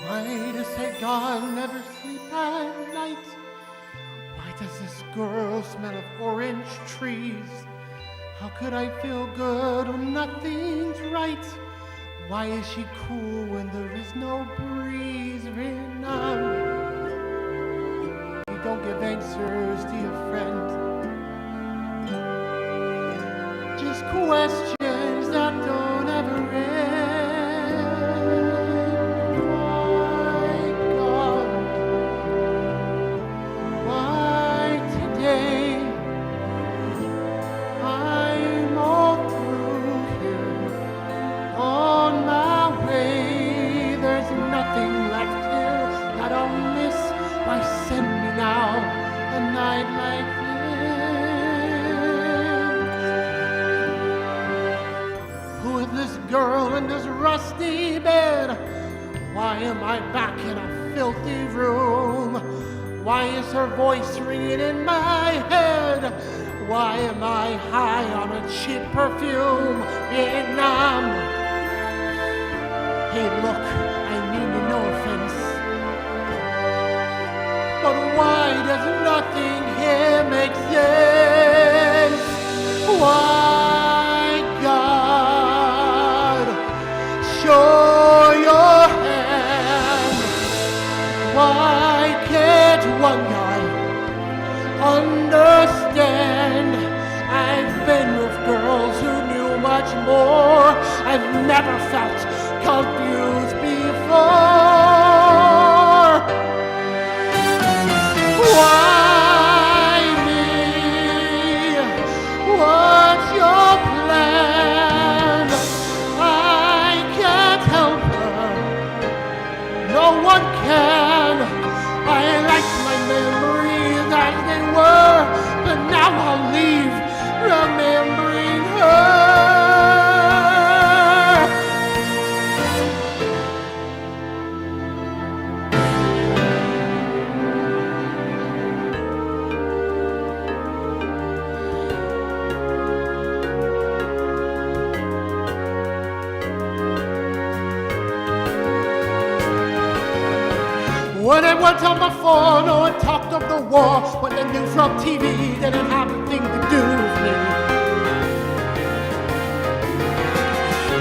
Why does God never sleep at night? Why does this girl smell of orange trees? How could I feel good when nothing's right? Why is she cool when there is no breeze? Vietnam, you don't give answers to your friend. Just questions that don't ever end. Why, God? Why today? I'm all through here. On my way, there's nothing left here that I'll miss. Why send me now a night like this? Who is this girl in this rusty bed? Why am I back in a filthy room? Why is her voice ringing in my head? Why am I high on a cheap perfume? Vietnam. Hey, look, I mean no offense, but why does nothing here make sense? Why, God, show your hand? Why can't one guy understand? I've been with girls who knew much more. I've never felt confused before. Why me? What's your plan? I can't help her. No one can. I liked my memories as they were, but now I'll leave remembering her. When I went on my phone, no one talked of the war. When the news from TV didn't have a thing to do with me.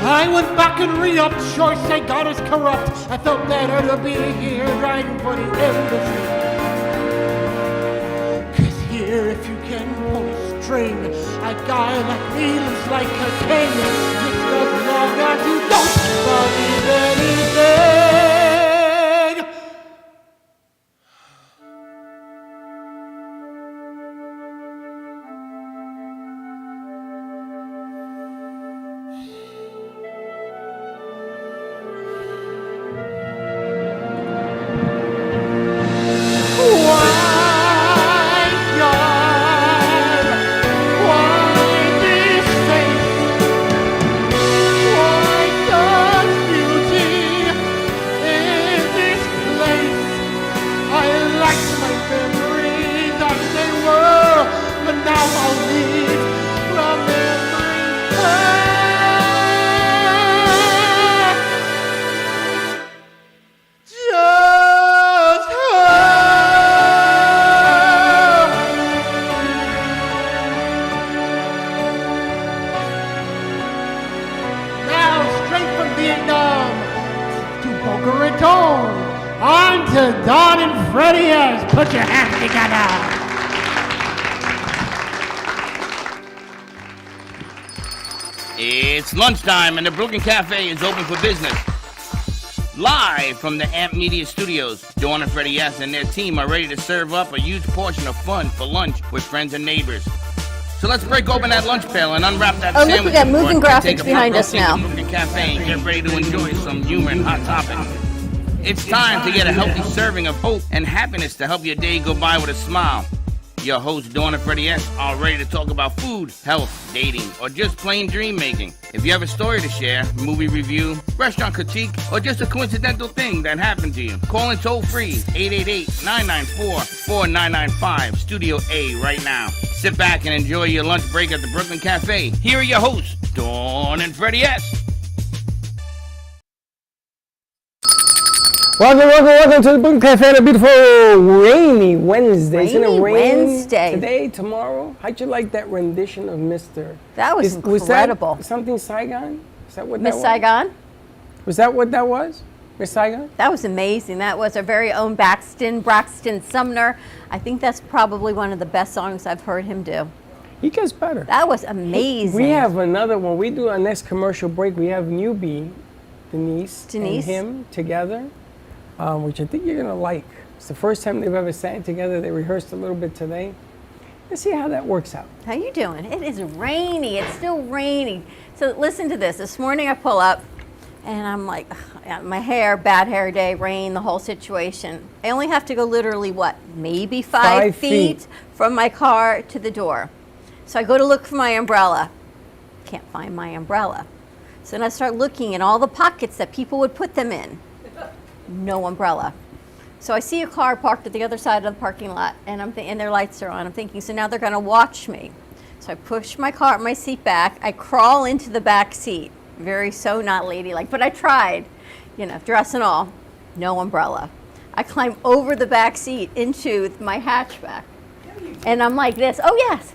I went back and re-upped, sure say God is corrupt. I felt better to be here, driving for the embassy. 'Cause here, if you can pull a string, a guy like me lives like a king. Just as long as you don't believe anything. On to Don and Freddie S. Put your hands together. It's lunchtime and the Brooklyn Cafe is open for business. Live from the Amp Media Studios, Dawn and Freddie S. and their team are ready to serve up a huge portion of fun for lunch with friends and neighbors. So let's break open that lunch pail and unwrap that sandwich. Look, we got moving graphics behind us now. Brooklyn Cafe and get ready to enjoy some humor and hot topics. It's time to get a healthy serving of hope and happiness to help your day go by with a smile. Your hosts, Dawn and Freddie S., are ready to talk about food, health, dating, or just plain dream making. If you have a story to share, movie review, restaurant critique, or just a coincidental thing that happened to you, call in toll free 888-994-4995, Studio A right now. Sit back and enjoy your lunch break at the Brooklyn Cafe. Here are your hosts, Dawn and Freddie S. Welcome to the Book Cafe on a beautiful rainy Wednesday. Isn't it Rainy raining Wednesday. today, tomorrow? How'd you like that rendition of Mr.? That was incredible. Was that something Saigon? Is that what Miss that was? Saigon? Was that what that was? Miss Saigon? That was amazing. That was our very own Braxton Sumner. I think that's probably one of the best songs I've heard him do. He gets better. That was amazing. We have another one. We do our next commercial break. We have newbie, Denise, and Denise. him together, which I think you're going to like. It's the first time they've ever sang together. They rehearsed a little bit today. Let's see how that works out. How you doing? It is rainy. It's still rainy. So listen to this. This morning I pull up and I'm like, ugh, my hair, bad hair day, rain, the whole situation. I only have to go literally what? Maybe 5 feet from my car to the door. So I go to look for my umbrella. Can't find my umbrella. So then I start looking in all the pockets that people would put them in. No umbrella. So I see a car parked at the other side of the parking lot, and and their lights are on. I'm thinking, so now they're going to watch me. So I push my seat back. I crawl into the back seat. Very so not ladylike, but I tried, dress and all. No umbrella. I climb over the back seat into my hatchback, and I'm like this. Oh yes,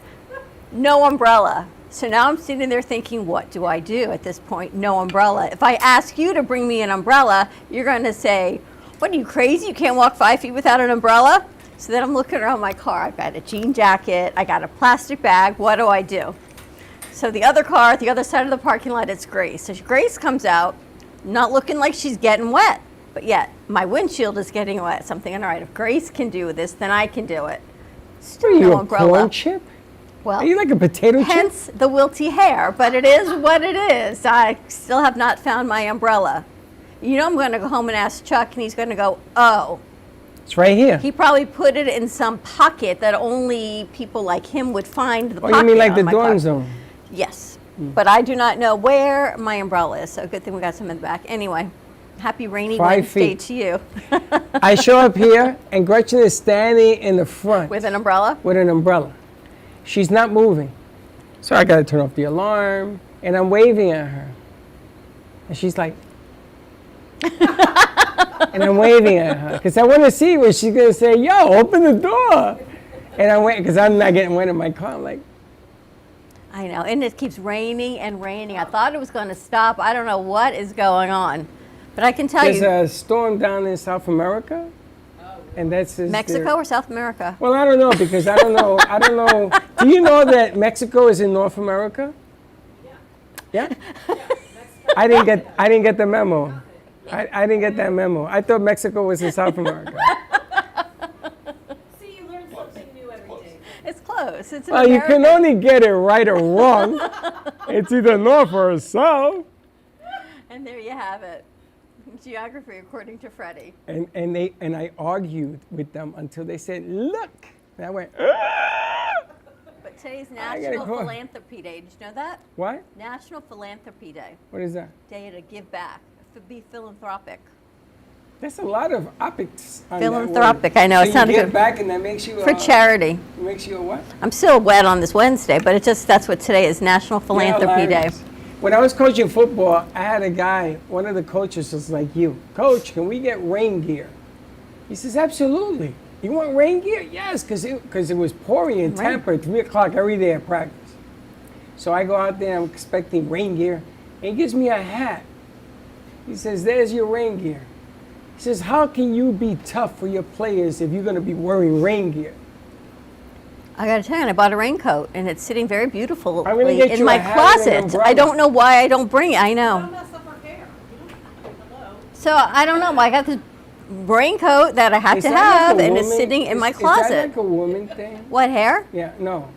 no umbrella. So now I'm sitting there thinking, what do I do at this point? No umbrella. If I ask you to bring me an umbrella, you're going to say, what, are you crazy? You can't walk 5 feet without an umbrella? So then I'm looking around my car. I've got a jean jacket. I got a plastic bag. What do I do? So the other car at the other side of the parking lot, it's Grace. So Grace comes out, not looking like she's getting wet, but yet my windshield is getting wet. So I'm thinking, all right, if Grace can do this, then I can do it. Are you No a umbrella. corn chip? Well, Are you like a potato chip? hence the wilty hair, but it is what it is. I still have not found my umbrella. I'm going to go home and ask Chuck, and he's going to go, oh. It's right here. He probably put it in some pocket that only people like him would find the pocket. Oh, you mean like on the my dawn car. zone? Yes, but I do not know where my umbrella is, so good thing we got some in the back. Anyway, happy rainy 5 Wednesday feet. to you. I show up here, and Gretchen is standing in the front With an umbrella? with an umbrella. She's not moving. So I got to turn off the alarm, and I'm waving at her. And she's like, and I'm waving at her, because I want to see when she's going to say, yo, open the door. And I'm waiting, because I'm not getting wet in my car. I'm like, I know, and it keeps raining and raining. I thought it was going to stop. I don't know what is going on. But I can tell there's you, a storm down in South America. And that's Mexico or South America? Well, I don't know, because I don't know. Do you know that Mexico is in North America? Yeah. I didn't get the memo. I didn't get that memo. I thought Mexico was in South America. See, you learn something new every day. It's close. It's in Well, you can America. only get it right or wrong. It's either north or south. And there you have it. Geography according to Freddie. And I argued with them until they said, look. And I went, "Ah!" But today's gotta National call- Philanthropy Day. Did you know that? What? National Philanthropy Day. What is that? Day to give back. Be philanthropic. There's a lot of optics on that word. Philanthropic, I know, So it you sounded give good. back and that makes you For charity. Makes you a what? I'm still wet on this Wednesday, but that's what today is, National Philanthropy Day. Hilarious. When I was coaching football, I had a guy, one of the coaches was like you. Coach, can we get rain gear? He says, absolutely. You want rain gear? Yes, because it was pouring in Right. Tampa at 3 o'clock every day at practice. So I go out there, I'm expecting rain gear, and he gives me a hat. He says, there's your rain gear. He says, how can you be tough for your players if you're going to be wearing rain gear? I got to tell you, I bought a raincoat, and it's sitting very beautifully I'm gonna get in you my a hat and an closet. umbrella. I don't know why I don't bring it. I know. Don't mess up our hair. Hello. So I don't know. I got this raincoat that I have Is to that like have, a and it's woman- sitting in my Is that closet. like a woman thing? What, hair? Yeah, no.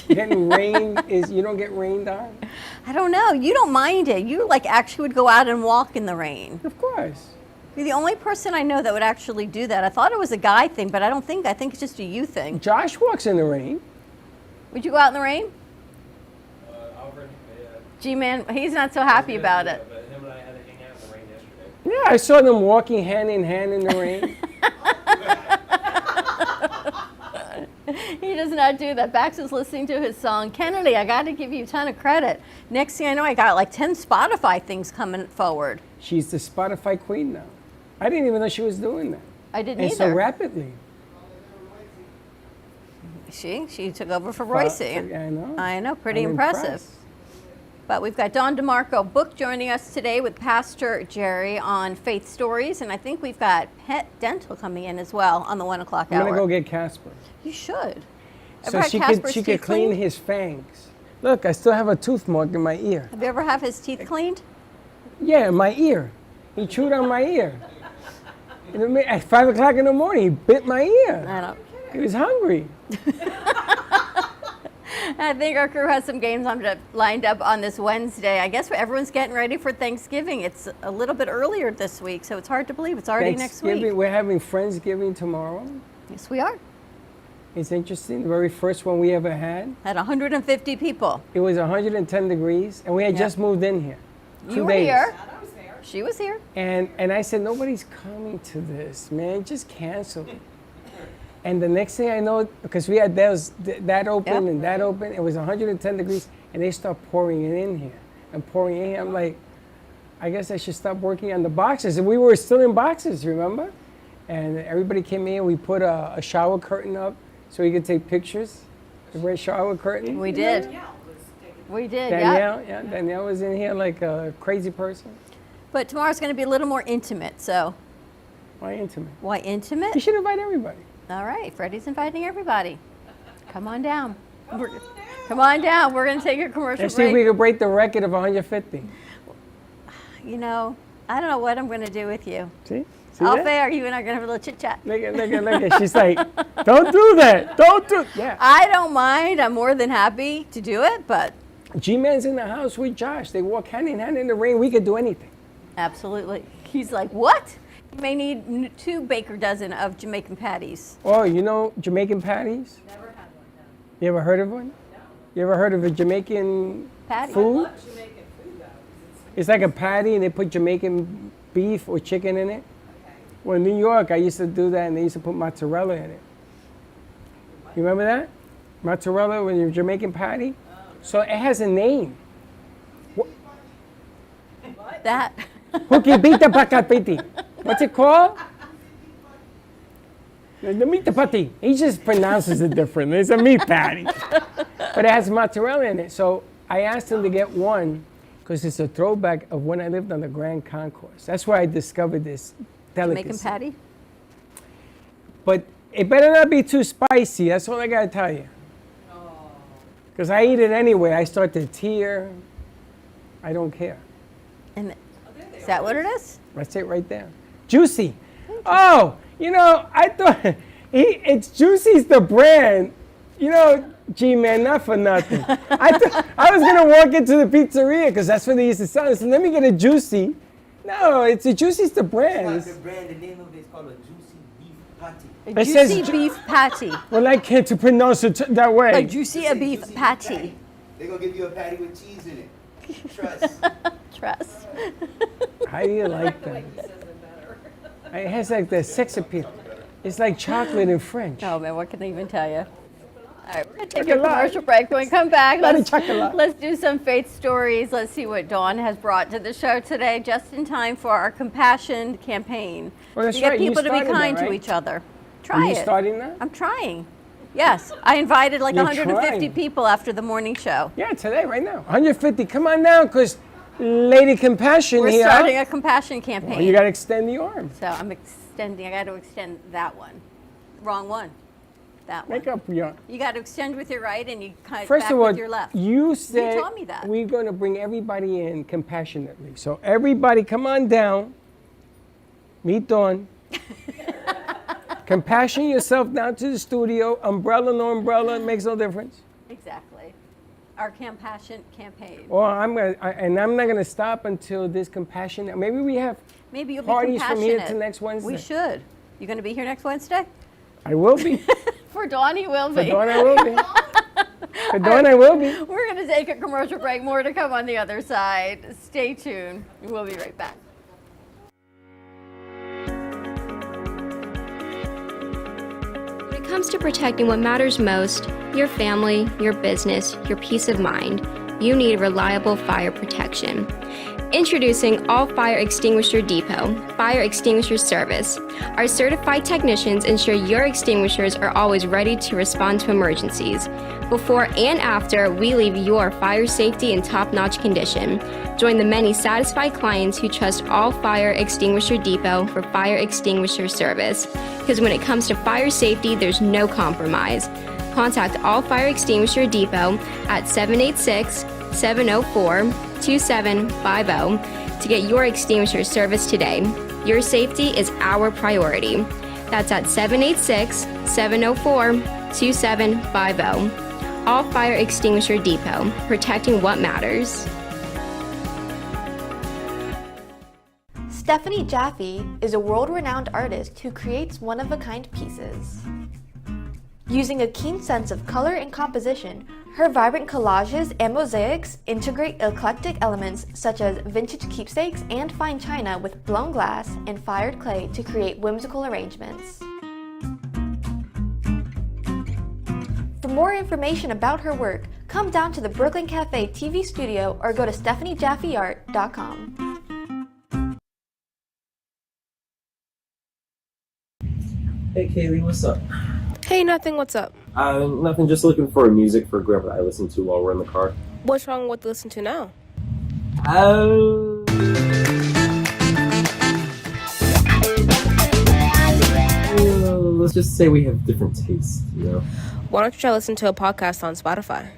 Getting rained you don't get rained on? I don't know. You don't mind it. You actually would go out and walk in the rain. Of course. You're the only person I know that would actually do that. I thought it was a guy thing, but I think it's just a you thing. Josh walks in the rain. Would you go out in the rain? Alfred, G-Man, he's not so happy about it. But him and I had to hang out in the rain yesterday. Yeah, I saw them walking hand in hand in the rain. He does not do that. Bax was listening to his song. Kennedy, I got to give you a ton of credit. Next thing I know, I got 10 Spotify things coming forward. She's the Spotify queen now. I didn't even know she was doing that. I didn't And either. so rapidly. She took over for Royce. I know. I know, pretty I'm impressive. impressed. But we've got Don DeMarco Book joining us today with Pastor Jerry on Faith Stories, and I think we've got Pet Dental coming in as well on the 1 o'clock I'm hour. gonna go get Casper. You should. Ever So had she Casper's could teeth clean cleaned? his fangs. Look, I still have a tooth mark in my ear. Have you ever have his teeth cleaned? Yeah, my ear. He chewed on my ear. At 5 o'clock in the morning, he bit my ear. I don't. He was hungry. I think our crew has some games lined up on this Wednesday. I guess everyone's getting ready for Thanksgiving. It's a little bit earlier this week, so it's hard to believe it's already next week. Thanksgiving, we're having Friendsgiving tomorrow. Yes, we are. It's interesting. The very first one we ever had. At 150 people. It was 110 degrees, and we had Yeah. just moved in here. You 2 were days. here. I was there. She was here. And I said, nobody's coming to this, man. Just cancel it. And the next thing I know, because we had that open Yep. and that open, it was 110 degrees, and they start pouring it in here and pouring it in here. I'm like, I guess I should stop working on the boxes. And we were still in boxes, remember? And everybody came in. We put a shower curtain up so we could take pictures. The red shower curtain. We did. Danielle was taking. We did, yeah. Danielle, yeah, Danielle was in here like a crazy person. But tomorrow's going to be a little more intimate, so Why intimate? why You intimate? should invite everybody. All right, Freddie's inviting everybody. Come on down. Come on down. We're going to take a commercial Let's see if we break. can break the record of 150. You know, I don't know what I'm going to do with you. See? See Off that? air, you and I are going to have a little chit chat. Look at. She's like, don't do that. Don't do. Yeah. I don't mind. I'm more than happy to do it, but G-Man's in the house with Josh. They walk hand in hand in the rain. We could do anything. absolutely. He's like, what? You may need 2 baker dozen of Jamaican patties. Oh, you know Jamaican patties? Never had one. No. You ever heard of one? No. You ever heard of a Jamaican Patty. food? Love Jamaican food though. 'Cause It's like a patty, and they put Jamaican beef or chicken in it. it's okay. Well, in New York, I used to do that, and they used to put mozzarella in it. You remember that? Mozzarella with your Jamaican patty? So it has a name. That. Hooky bita bakapiti. What's it called? The meat patty. He just pronounces it different. It's a meat patty. But it has mozzarella in it. So I asked him to get one because it's a throwback of when I lived on the Grand Concourse. That's where I discovered this delicacy. Jamaican patty? But it better not be too spicy. That's all I got to tell you. Because I eat it anyway. I start to tear. I don't care. And is that what it is? That's it right there. Juicy. Oh, you know, I thought it's Juicy's the brand. You know, G-Man, not for nothing. I thought I was gonna walk into the pizzeria because that's what they used to sell. I said, let me get a Juicy. No, it's a Juicy's the brand. It's not the brand, the name of it is called a juicy beef patty. A It says juicy ju- beef patty. Well, I can't to pronounce it that way. A juicy a beef Juicy patty. They're gonna give you a patty with cheese in it. Trust. Trust. How do you like The way that? he says it better. It has like the sex appeal. It's like chocolate in French. Oh man, what can I even tell you? All right, we're gonna take a Chocolat. commercial break. When we come back, Lot of chocolat. let's do some faith stories. Let's see what Dawn has brought to the show today, just in time for our compassion campaign. Well, that's to get right. You people to be started that, kind to right? each other. Are Try you it. starting that? I'm trying. Yes, I invited like You're 150 trying. people after the morning show. Yeah, today, right now. 150. Come on down, because Lady Compassion We're here. starting a compassion campaign. Well, you got to extend the arm. So I'm extending. I got to extend that one. Wrong one. That one. Make up your. You got to extend with your right, and you kind of First back of all, with your left. you said taught me that. we're going to bring everybody in compassionately. So everybody, come on down. Meet Dawn. Compassion yourself down to the studio. Umbrella, no umbrella, it makes no difference. Exactly. Our compassion campaign. Or I'm not gonna stop until this compassion. Maybe we have Maybe you'll parties be from compassionate. here to next Wednesday. We should. You going to be here next Wednesday? I will be. For Dawn, he will For be. Dawn, I will be. For Dawn, I will be. We're going to take a commercial break. More to come on the other side. Stay tuned. We'll be right back. When it comes to protecting what matters most, your family, your business, your peace of mind, you need reliable fire protection. Introducing All Fire Extinguisher Depot, Fire Extinguisher Service. Our certified technicians ensure your extinguishers are always ready to respond to emergencies. Before and after, we leave your fire safety in top-notch condition. Join the many satisfied clients who trust All Fire Extinguisher Depot for fire extinguisher service. Because when it comes to fire safety, there's no compromise. Contact All Fire Extinguisher Depot at 786-704-2750 to get your extinguisher service today. Your safety is our priority. That's at 786-704-2750. All Fire Extinguisher Depot, protecting what matters. Stephanie Jaffe is a world-renowned artist who creates one-of-a-kind pieces. Using a keen sense of color and composition, her vibrant collages and mosaics integrate eclectic elements such as vintage keepsakes and fine china with blown glass and fired clay to create whimsical arrangements. For more information about her work, come down to the Brooklyn Cafe TV studio or go to StephanieJaffeArt.com. Hey Kaylee, what's up? Hey, nothing. What's up? Nothing, just looking for music for Grandpa that I listen to while we're in the car. What's wrong with listen to now? Let's just say we have different tastes, you know? Why don't you try listen to a podcast on Spotify?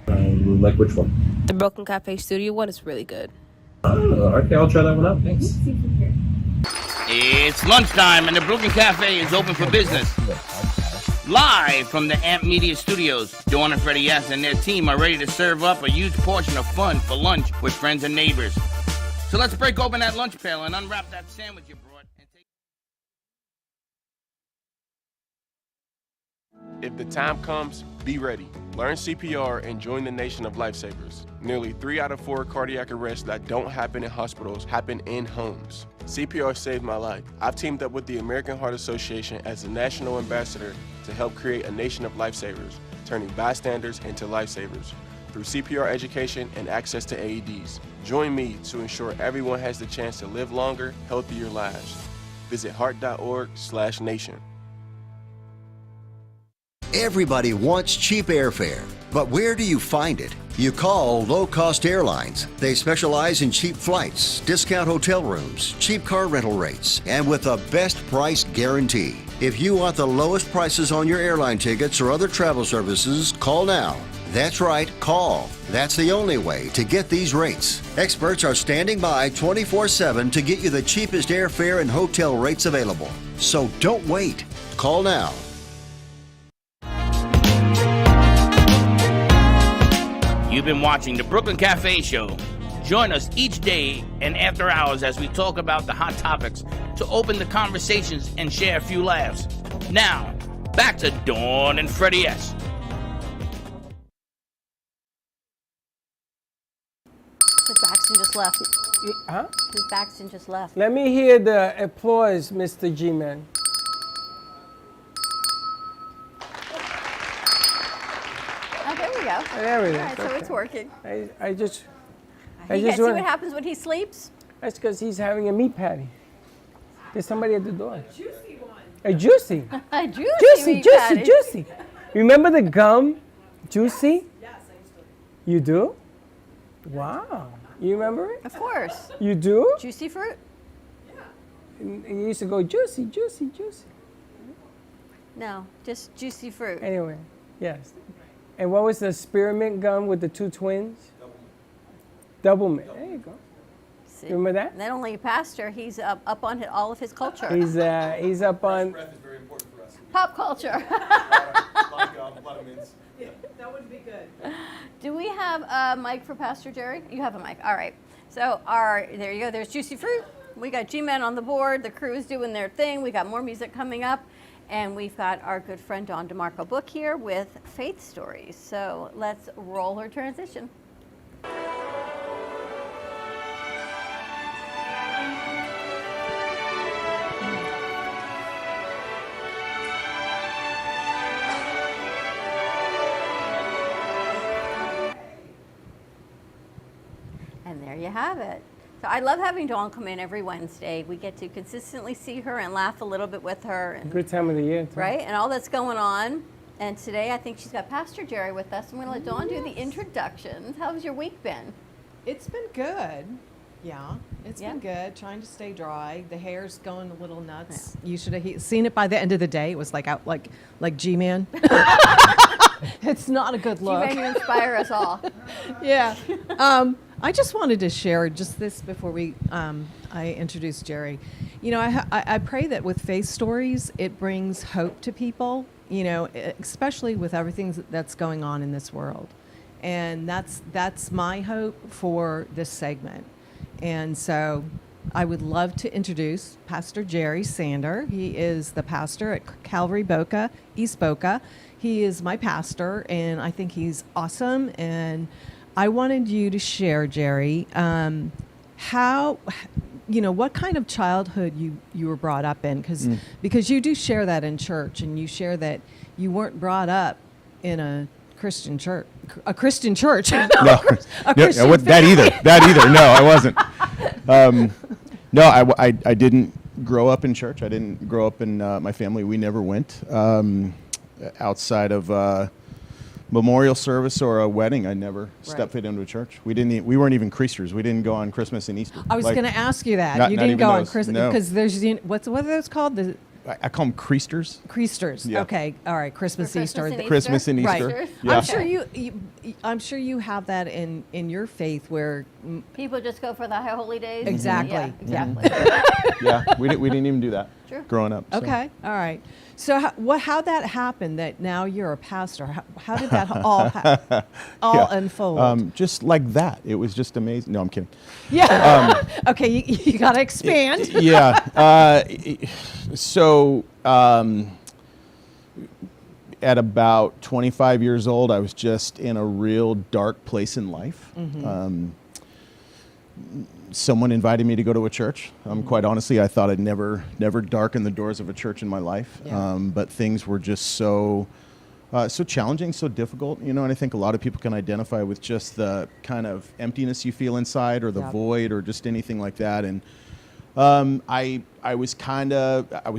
Like which one? The Broken Cafe Studio one is really good. Okay, I'll try that one out, thanks. It's lunchtime and the Brooklyn Cafe is open for business. Live from the Amp Media Studios, Dawn and Freddie S. and their team are ready to serve up a huge portion of fun for lunch with friends and neighbors. So let's break open that lunch pail and unwrap that sandwich you brought. If the time comes, be ready. Learn CPR and join the nation of lifesavers. Nearly 3 out of 4 cardiac arrests that don't happen in hospitals happen in homes. CPR saved my life. I've teamed up with the American Heart Association as a national ambassador to help create a nation of lifesavers, turning bystanders into lifesavers through CPR education and access to AEDs. Join me to ensure everyone has the chance to live longer, healthier lives. Visit heart.org/nation. Everybody wants cheap airfare, but where do you find it? You call Low Cost Airlines. They specialize in cheap flights, discount hotel rooms, cheap car rental rates, and with a best price guarantee. If you want the lowest prices on your airline tickets or other travel services, call now. That's right, call. That's the only way to get these rates. Experts are standing by 24/7 to get you the cheapest airfare and hotel rates available. So don't wait. Call now. You've been watching the Brooklyn Cafe Show. Join us each day and after hours as we talk about the hot topics to open the conversations and share a few laughs. Now, back to Dawn and Freddie S. His Baxton just left. Huh? His Baxton just left. Let me hear the applause, Mr. G-Man. Oh, there we go. There we go. All right, so it's working. I just See want. what happens when he sleeps? That's because he's having a meat patty. There's somebody at the door. A juicy one. A juicy. A juicy, Juicy, meat juicy, patty. juicy. Remember the gum, Juicy? Yes, I used to. You do? Wow. You remember it? Of course. You do? Juicy fruit? And you used to go juicy, juicy, juicy. No, just juicy fruit. Anyway, yes. And what was the spearmint gum with the two twins? Double mint. There you go. See? Remember that? Not only a pastor, he's up on all of his culture. He's up on. Breath is very important for us. Pop culture. A lot of mints. Yeah, that would be good. Do we have a mic for Pastor Jerry? You have a mic. All right. So there you go. There's juicy fruit. We got G-Men on the board. The crew is doing their thing. We got more music coming up. And we've got our good friend Dawn DeMarco Book here with Faith Stories. So let's roll her transition. And there you have it. So I love having Dawn come in every Wednesday. We get to consistently see her and laugh a little bit with her. And, Good time of the year, too. right? And all that's going on. And today I think she's got Pastor Jerry with us. I'm going to let Dawn do the introductions. How's your week been? It's been good. Yeah, it's Yeah. been good. Trying to stay dry. The hair's going a little nuts. You should have seen it by the end of the day. It was like out like G-Man. It's not a good look. You inspire us all. Yeah. I just wanted to share just this before we I introduce Jerry. You know, I pray that with faith stories, it brings hope to people. You know, especially with everything that's going on in this world, and that's my hope for this segment. And so I would love to introduce Pastor Jerry Sander. He is the pastor at Calvary Boca, East Boca. He is my pastor, and I think he's awesome. And I wanted you to share, Jerry, how, you know, what kind of childhood you were brought up in, because you do share that in church, and you share that you weren't brought up in a Christian church. A Christian church. No, A Christian that either. No, I wasn't. No, I didn't grow up in church. I didn't grow up in my family. We never went outside of memorial service or a wedding. I never stepped foot into a church. We weren't even Creasters. We didn't go on Christmas and Easter. I was going to ask you that. You not didn't even go on those. Christmas No. because there's what are those called? I call them Creasters. Creasters. Yeah. Okay. All right. Christmas, Easter. Christmas and Easter. Right. Yeah. I'm sure you have that in your faith where People just go for the holy days. Exactly. Yeah, exactly. Yeah, we didn't even do that Sure. growing up. so. Okay. All right. So how that happened that now you're a pastor? How did that all unfold? Just like that. It was just amazing. No, I'm kidding. Yeah. Okay. You got to expand. Yeah. So at about 25 years old, I was just in a real dark place in life. Someone invited me to go to a church. Quite honestly, I thought I'd never darken the doors of a church in my life. Yeah. But things were just so challenging, so difficult, you know, and I think a lot of people can identify with just the kind of emptiness you feel inside or the void or just anything like that. And I was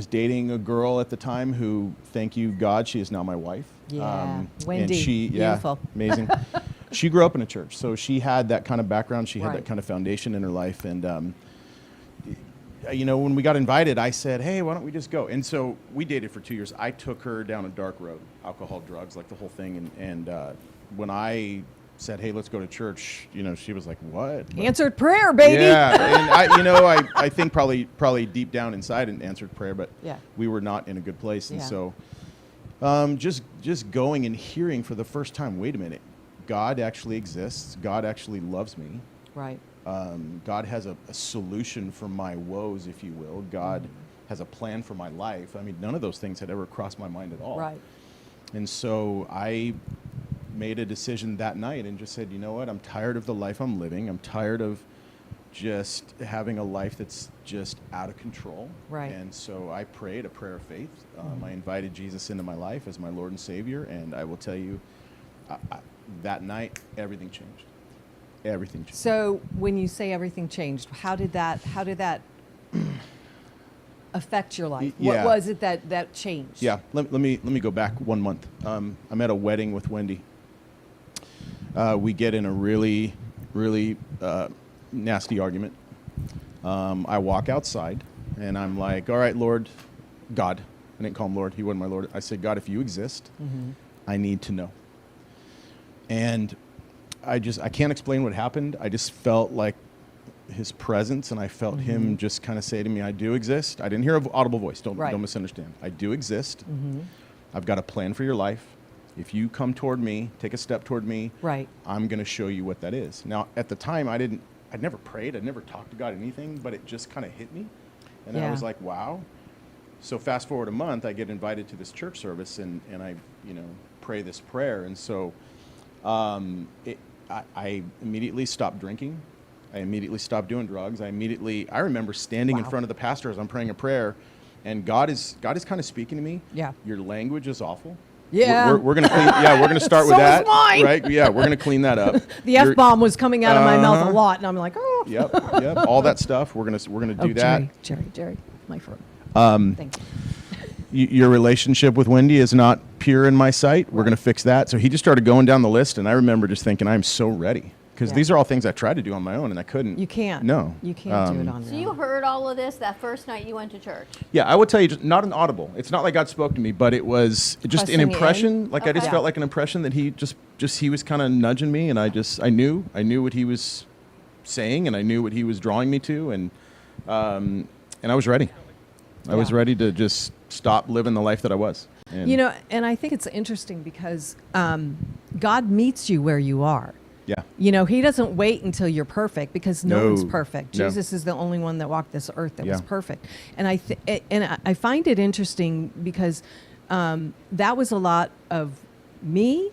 dating a girl at the time who, thank you God, she is now my wife. Yeah. Wendy. And she, Beautiful. Amazing. She grew up in a church, so she had that kind of background. She had Right. that kind of foundation in her life. And, you know, when we got invited, I said, hey, why don't we just go? And so we dated for 2 years. I took her down a dark road, alcohol, drugs, like the whole thing. And when I said, hey, let's go to church, you know, she was like, what? Answered prayer, baby. Yeah, and I think probably deep down inside and answered prayer, but Yeah. we were not in a good place. And Yeah. so just going and hearing for the first time, wait a minute, God actually exists. God actually loves me. Right. God has a solution for my woes, if you will. God has a plan for my life. I mean, none of those things had ever crossed my mind at all. Right. And so I made a decision that night and just said, you know what, I'm tired of the life I'm living. I'm tired of just having a life that's just out of control. Right. And so I prayed a prayer of faith. I invited Jesus into my life as my Lord and Savior. And I will tell you, that night, everything changed. Everything changed. So when you say everything changed, how did that affect your life? Yeah. What was it that changed? Yeah, let me go back 1 month. I'm at a wedding with Wendy. We get in a really nasty argument. I walk outside and I'm like, all right, Lord, God. I didn't call him Lord. He wasn't my Lord. I said, God, if you exist, I need to know. And I can't explain what happened. I just felt like his presence, and I felt him just kind of say to me, I do exist. I didn't hear an audible voice. Don't misunderstand. I do exist. I've got a plan for your life. If you come toward me, take a step toward me, I'm going to show you what that is. Now, at the time, I'd never prayed. I'd never talked to God anything, but it just kind of hit me. And I was like, wow. So fast forward a month, I get invited to this church service, and I, pray this prayer. And so I immediately stopped drinking. I immediately stopped doing drugs. I remember standing in front of the pastor as I'm praying a prayer, and God is kind of speaking to me. Yeah. Your language is awful. Yeah. We're gonna clean. Yeah, we're gonna start with So that. is mine. Right. Yeah, we're gonna clean that up. The F-bomb was coming out of my mouth a lot, and I'm like, oh. Yep. All that stuff. We're gonna do that. Jerry, my friend. Thank you. Your relationship with Wendy is not pure in my sight. We're gonna fix that. So he just started going down the list, and I remember just thinking, I'm so ready. Because these are all things I tried to do on my own, and I couldn't. You can't. No. You can't do it on your own. So you heard all of this that first night you went to church? Yeah, I would tell you, just not an audible. It's not like God spoke to me, but it was just an impression. Like I just felt like an impression that he he was kind of nudging me, and I knew what he was saying, and I knew what he was drawing me to, and I was ready. I was ready to just stop living the life that I was. And and I think it's interesting because God meets you where you are. Yeah. He doesn't wait until you're perfect because no one's perfect. Jesus is the only one that walked this earth that was perfect. And I find it interesting because that was a lot of me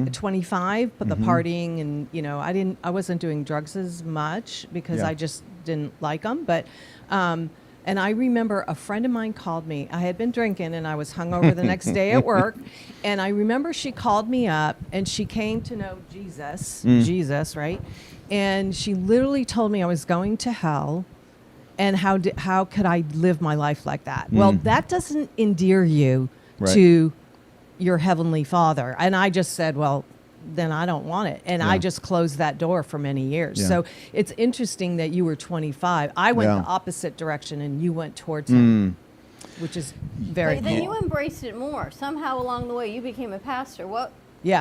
at 25, but the partying and I wasn't doing drugs as much because I just didn't like them. But and I remember a friend of mine called me. I had been drinking and I was hungover the next day at work. And I remember she called me up and she came to know Jesus, right? And she literally told me I was going to hell and how could I live my life like that? Well, that doesn't endear you to your Heavenly Father. And I just said, well, then I don't want it. And I just closed that door for many years. Yeah. So it's interesting that you were 25. I went the opposite direction and you went towards him, which is very cool. Then you embraced it more. Somehow along the way you became a pastor. How'd that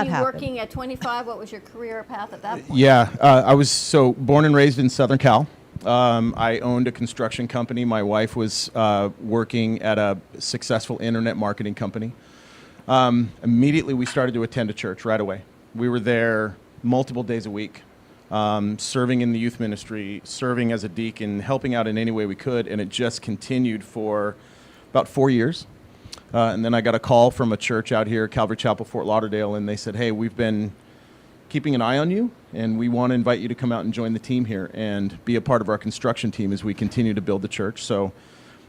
happen? Were you working at 25? What was your career path at that point? Yeah, I was born and raised in Southern Cal. I owned a construction company. My wife was working at a successful internet marketing company. Immediately we started to attend a church right away. We were there multiple days a week, serving in the youth ministry, serving as a deacon, helping out in any way we could, and it just continued for about 4 years. And then I got a call from a church out here, Calvary Chapel, Fort Lauderdale, and they said, hey, we've been keeping an eye on you, and we want to invite you to come out and join the team here and be a part of our construction team as we continue to build the church. So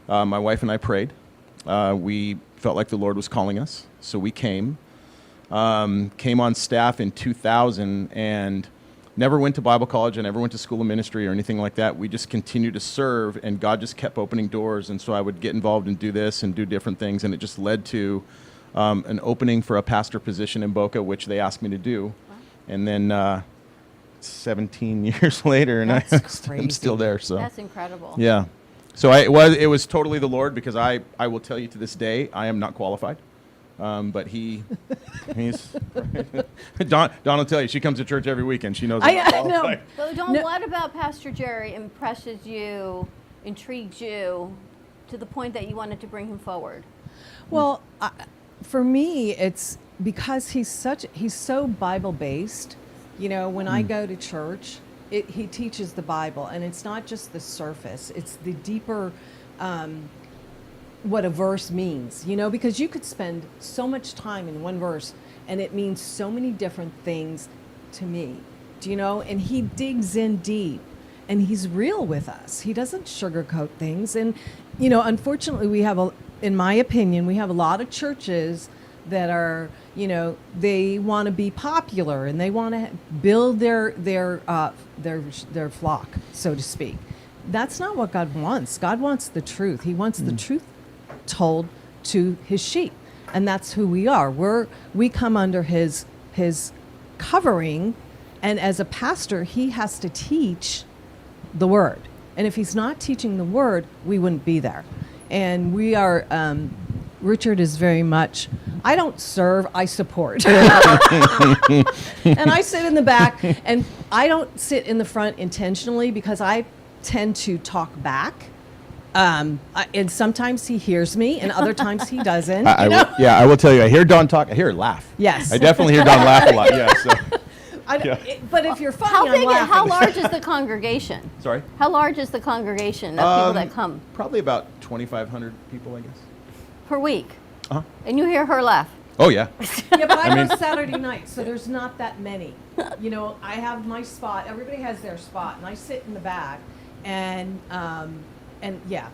my wife and I prayed. We felt like the Lord was calling us, so we came on staff in 2000 and never went to Bible college. I never went to school of ministry or anything like that. We just continued to serve, and God just kept opening doors, and so I would get involved and do this and do different things, and it just led to an opening for a pastor position in Boca, which they asked me to do. Wow. And then 17 years later, and I'm still there. So that's incredible. Yeah. So it was totally the Lord, because I will tell you to this day, I am not qualified. But he's Dawn will tell you, she comes to church every weekend. She knows I'm not qualified. So Dawn, what about Pastor Jerry impresses you, intrigues you to the point that you wanted to bring him forward? Well, for me, it's because he's so Bible based. When I go to church, he teaches the Bible, and it's not just the surface, it's the deeper what a verse means, because you could spend so much time in one verse and it means so many different things to me, and he digs in deep and he's real with us. He doesn't sugarcoat things. And unfortunately, in my opinion, we have a lot of churches that are, they want to be popular and they want to build their flock, so to speak. That's not what God wants. God wants the truth. He wants the truth told to his sheep, and that's who we are. We come under his covering, and as a pastor, he has to teach the word. And if he's not teaching the word, we wouldn't be there. And we are. Richard is very much, I don't serve, I support. And I sit in the back, and I don't sit in the front intentionally because I tend to talk back. And sometimes he hears me, and other times he doesn't. I will tell you, I hear Dawn talk, I hear her laugh. Yes. I definitely hear Dawn laugh a lot, yes. But if you're funny, I'm laughing. How large is the congregation? Sorry? How large is the congregation of people that come? Probably about 2,500 people, I guess. Per week? Uh-huh. And you hear her laugh? Oh, yeah. Yeah, but I go Saturday night, so there's not that many. I have my spot. Everybody has their spot, and I sit in the back. And yes,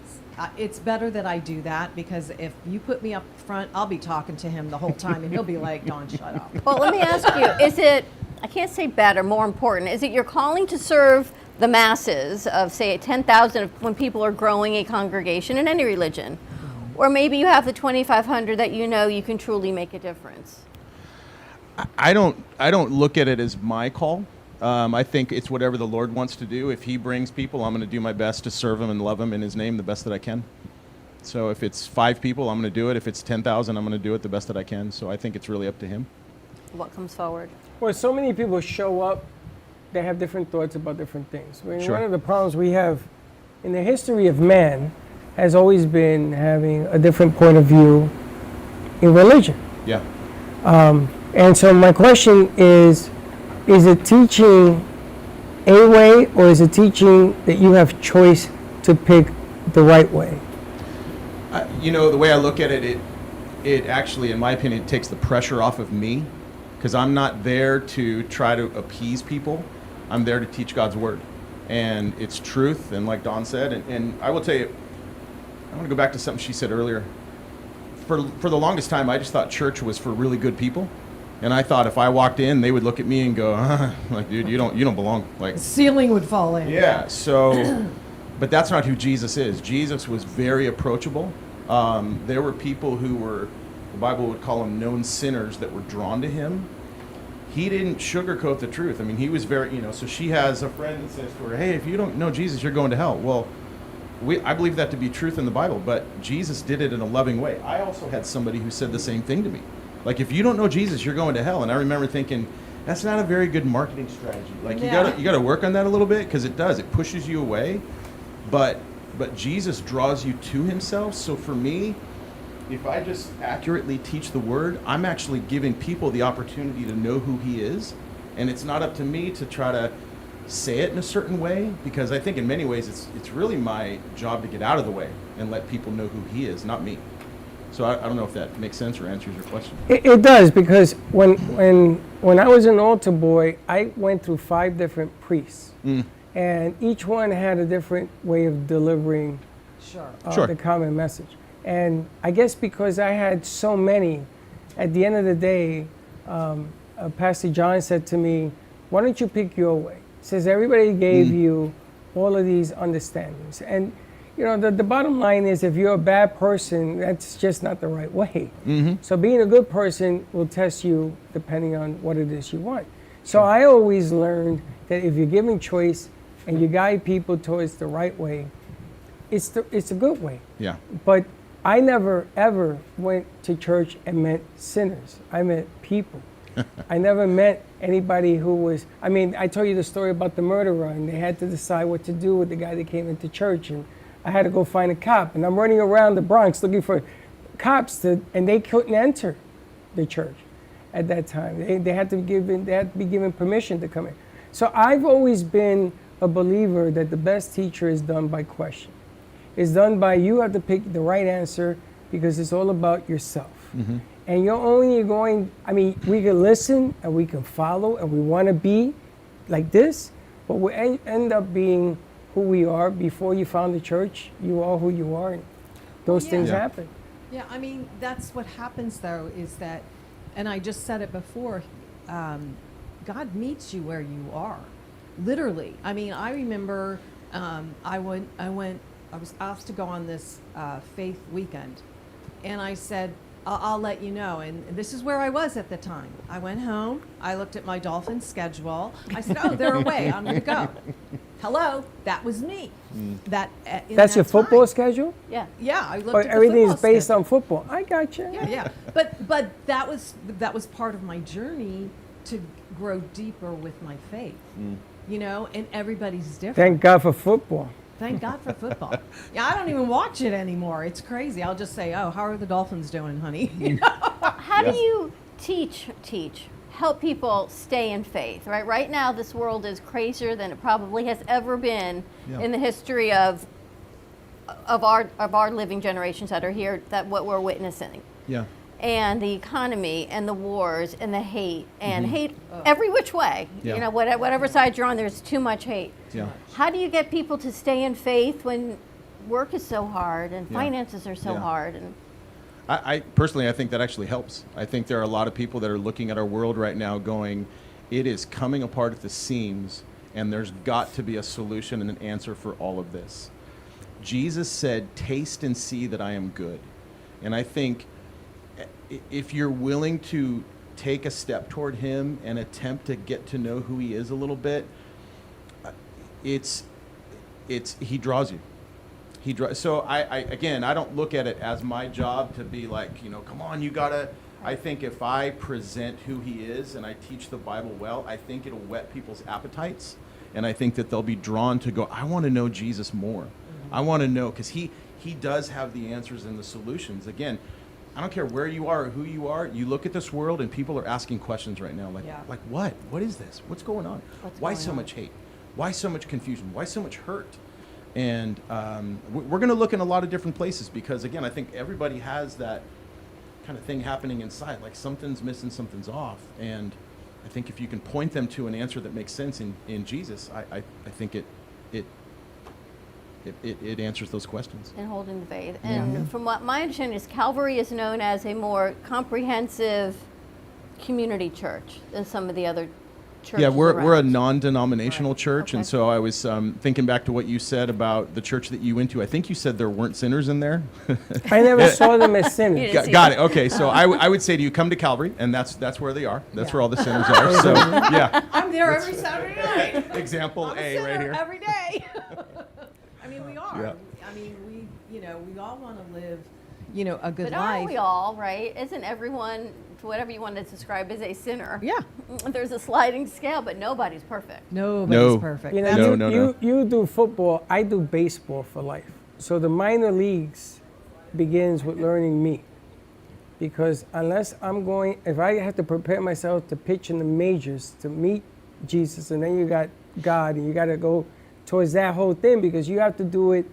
it's better that I do that, because if you put me up front, I'll be talking to him the whole time, and he'll be like, Dawn, shut up. Well, let me ask you, is it, I can't say better, more important, is it your calling to serve the masses of, say, 10,000 when people are growing a congregation in any religion? Or maybe you have the 2,500 that you know you can truly make a difference. I don't look at it as my call. I think it's whatever the Lord wants to do. If he brings people, I'm going to do my best to serve him and love him in his name the best that I can. So if it's 5 people, I'm going to do it. If it's 10,000, I'm going to do it the best that I can. So I think it's really up to him. What comes forward? Well, so many people show up, they have different thoughts about different things. I mean, Sure. One of the problems we have in the history of man has always been having a different point of view in religion. Yeah. And so my question is it teaching a way, or is it teaching that you have choice to pick the right way? The way I look at it, it actually, in my opinion, takes the pressure off of me, because I'm not there to try to appease people. I'm there to teach God's word. And it's truth, and like Dawn said, and I will tell you, I want to go back to something she said earlier. For the longest time, I just thought church was for really good people. And I thought if I walked in, they would look at me and go, like, dude, you don't belong. Like, The ceiling would fall in. yeah, so, but that's not who Jesus is. Jesus was very approachable. There were people who were, the Bible would call them known sinners, that were drawn to him. He didn't sugarcoat the truth. I mean, he was very, so she has a friend that says to her, hey, if you don't know Jesus, you're going to hell. Well, I believe that to be truth in the Bible, but Jesus did it in a loving way. I also had somebody who said the same thing to me. Like, if you don't know Jesus, you're going to hell. And I remember thinking, that's not a very good marketing strategy. Like, you gotta work on that a little bit, because it does. It pushes you away. But Jesus draws you to himself. So for me, if I just accurately teach the word, I'm actually giving people the opportunity to know who he is. And it's not up to me to try to say it in a certain way, because I think in many ways it's really my job to get out of the way and let people know who he is, not me. So I don't know if that makes sense or answers your question. It does, because when I was an altar boy, I went through 5 different priests, and each one had a different way of delivering the common message. And I guess because I had so many, at the end of the day, Pastor John said to me, why don't you pick your way? He says, everybody gave you all of these understandings. And the bottom line is, if you're a bad person, that's just not the right way. So being a good person will test you depending on what it is you want. So I always learned that if you're giving choice and you guide people towards the right way, it's a good way. Yeah. But I never, ever went to church and met sinners. I met people. I never met anybody who was, I told you the story about the murderer, and they had to decide what to do with the guy that came into church, and I had to go find a cop, and I'm running around the Bronx looking for cops, and they couldn't enter the church at that time. They had to be given permission to come in. So I've always been a believer that the best teacher is done by question. It's done by, you have to pick the right answer, because it's all about yourself. And you're only going, we can listen and we can follow and we want to be like this, but we end up being who we are. Before you found the church, you are who you are, and those things happen. Yeah, that's what happens, though, is that, and I just said it before, God meets you where you are, literally. I remember I was asked to go on this faith weekend, and I said, I'll let you know. And this is where I was at the time. I went home. I looked at my Dolphins schedule. I said, oh, they're away. I'm going to go. Hello, that was me. That's your football schedule? Yeah. Yeah, I looked But at everything the is based schedule. on football. I got you. Yeah. But that was part of my journey to grow deeper with my faith. And everybody's different. Thank God for football. Thank God for football. Yeah, I don't even watch it anymore. It's crazy. I'll just say, oh, how are the Dolphins doing, honey? How do you help people stay in faith, right? Right now, this world is crazier than it probably has ever been in the history of our living generations that are here, that what we're witnessing. Yeah. And the economy and the wars and the hate and hate every which way. Yeah. Whatever side you're on, there's too much hate. Yeah. How do you get people to stay in faith when work is so hard and finances are so hard? And I personally, I think that actually helps. I think there are a lot of people that are looking at our world right now going, it is coming apart at the seams, and there's got to be a solution and an answer for all of this. Jesus said, taste and see that I am good. And I think if you're willing to take a step toward him and attempt to get to know who he is a little bit, he draws you. So I don't look at it as my job to be like, come on, you gotta. I think if I present who he is and I teach the Bible well, I think it'll whet people's appetites, and I think that they'll be drawn to go, I want to know Jesus more. I want to know, because he does have the answers and the solutions. Again, I don't care where you are or who you are. You look at this world and people are asking questions right now, like what? What is this? What's going on? Why so much hate? Why so much confusion? Why so much hurt? And we're going to look in a lot of different places, because, again, I think everybody has that kind of thing happening inside, like something's missing, something's off. And I think if you can point them to an answer that makes sense in Jesus, I think it answers those questions. And holding the faith. And from what my understanding is, Calvary is known as a more comprehensive community church than some of the other churches. Yeah, we're a around. non-denominational church, Okay. and so I was thinking back to what you said about the church that you went to. I think you said there weren't sinners in there. I never saw them as sinners. Got it. Okay, so I would say to you, come to Calvary, and that's where they are. That's where all the sinners are. So yeah, I'm there every Saturday night. Example I'm a A right sinner here. every day. I mean, we are. Yeah. I mean, we all want to live, a good But life. aren't we all, right? Isn't everyone, whatever you want to describe, as a sinner? Yeah. There's a sliding scale, but nobody's perfect. Nobody's perfect. You do football, I do baseball for life. So the minor leagues begins with learning me. Because if I have to prepare myself to pitch in the majors, to meet Jesus, and then you got God, and you got to go towards that whole thing, because you have to do it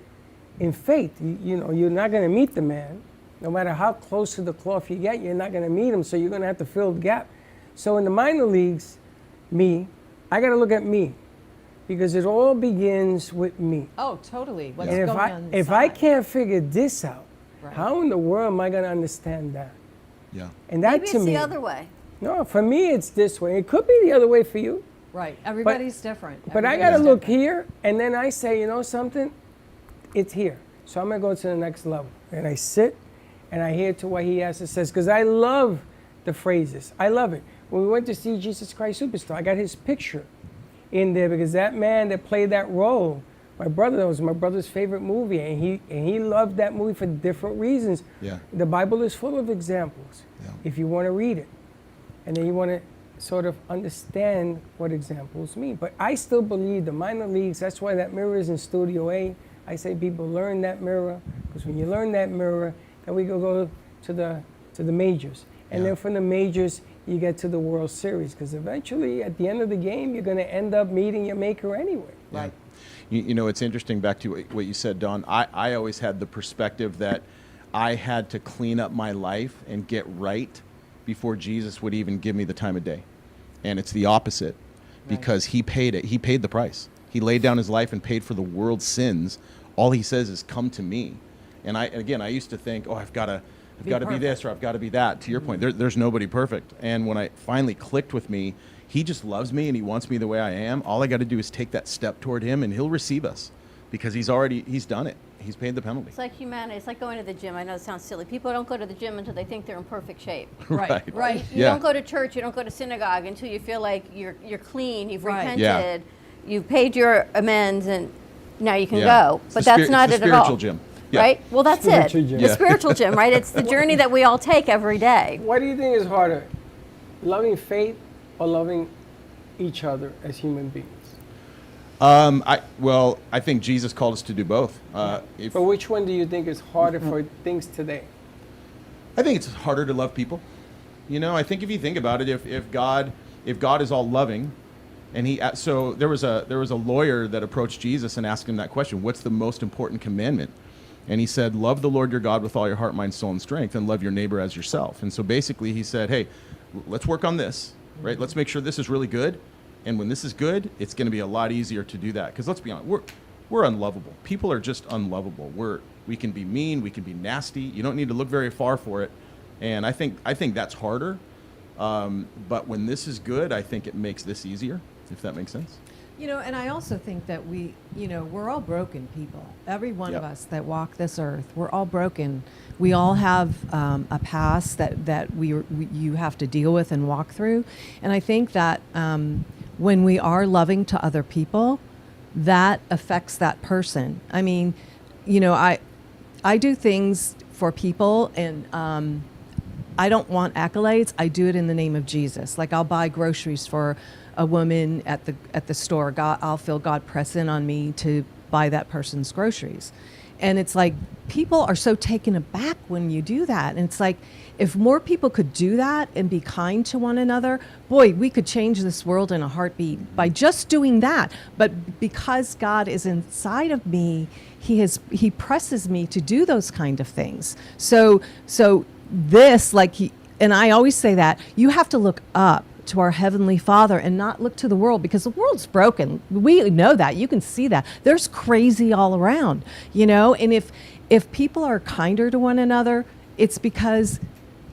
in faith. You're not going to meet the man. No matter how close to the cloth you get, you're not going to meet him, so you're going to have to fill the gap. So in the minor leagues, I got to look at me, because it all begins with me. Oh, totally. What's And going on if I can't figure this out, how in the world am I going to understand that? Yeah. And that Maybe to it's me, the other way. no, for me it's this way. It could be the other way for you. Right. Everybody's different. But I got to look here, and then I say, something? It's here. So I'm going to go to the next level. And I sit, and I hear to what he has to say, because I love the phrases. I love it. When we went to see Jesus Christ Superstar, I got his picture in there, because that man that played that role, that was my brother's favorite movie, and he loved that movie for different reasons. Yeah. The Bible is full of examples, if you want to read it. And then you want to sort of understand what examples mean. But I still believe the minor leagues, that's why that mirror is in Studio A. I say people learn that mirror, because when you learn that mirror, then we go to the majors. And then from the majors, you get to the World Series, because eventually, at the end of the game, you're going to end up meeting your maker anyway. Right. It's interesting, back to what you said, Don. I always had the perspective that I had to clean up my life and get right before Jesus would even give me the time of day. And it's the opposite, because he paid it. He paid the price. He laid down his life and paid for the world's sins. All he says is, come to me. And I used to think, I've got to be this, or I've got to be that. To your point, there's nobody perfect. And when I finally clicked with me, he just loves me and he wants me the way I am. All I got to do is take that step toward him, and he'll receive us, because he's done it. He's paid the penalty. It's like humanity. It's like going to the gym. I know it sounds silly. People don't go to the gym until they think they're in perfect shape. Right. You don't go to church. You don't go to synagogue until you feel like you're clean. You've repented. You've paid your amends, and now you can go. But that's not it at all. Spiritual gym. Yeah. Right? Well, that's Spiritual it. gym. The spiritual gym, right? It's the journey that we all take every day. What do you think is harder, loving faith or loving each other as human beings? I think Jesus called us to do both. But which one do you think is harder for things today? I think it's harder to love people. I think if you think about it, if God is all loving, and there was a lawyer that approached Jesus and asked him that question: what's the most important commandment? And he said, love the Lord your God with all your heart, mind, soul, and strength, and love your neighbor as yourself. And so basically he said, hey, let's work on this, right? Let's make sure this is really good. And when this is good, it's going to be a lot easier to do that. Because let's be honest, we're unlovable. People are just unlovable. We can be mean, we can be nasty. You don't need to look very far for it. And I think that's harder. But when this is good, I think it makes this easier, if that makes sense. You know, and I also think that we're all broken people. Every one of Yep. us that walk this earth, we're all broken. We all have a past that you have to deal with and walk through. And I think that when we are loving to other people, that affects that person. I mean, you know, I do things for people, and I don't want accolades. I do it in the name of Jesus. Like, I'll buy groceries for a woman at the store. I'll feel God press in on me to buy that person's groceries. And it's like, people are so taken aback when you do that. And it's like, if more people could do that and be kind to one another, boy, we could change this world in a heartbeat by just doing that. But because God is inside of me, he presses me to do those kind of things. So this, and I always say that you have to look up to our Heavenly Father and not look to the world, because the world's broken. We know that. You can see that. There's crazy all around, you know? And if people are kinder to one another, it's because,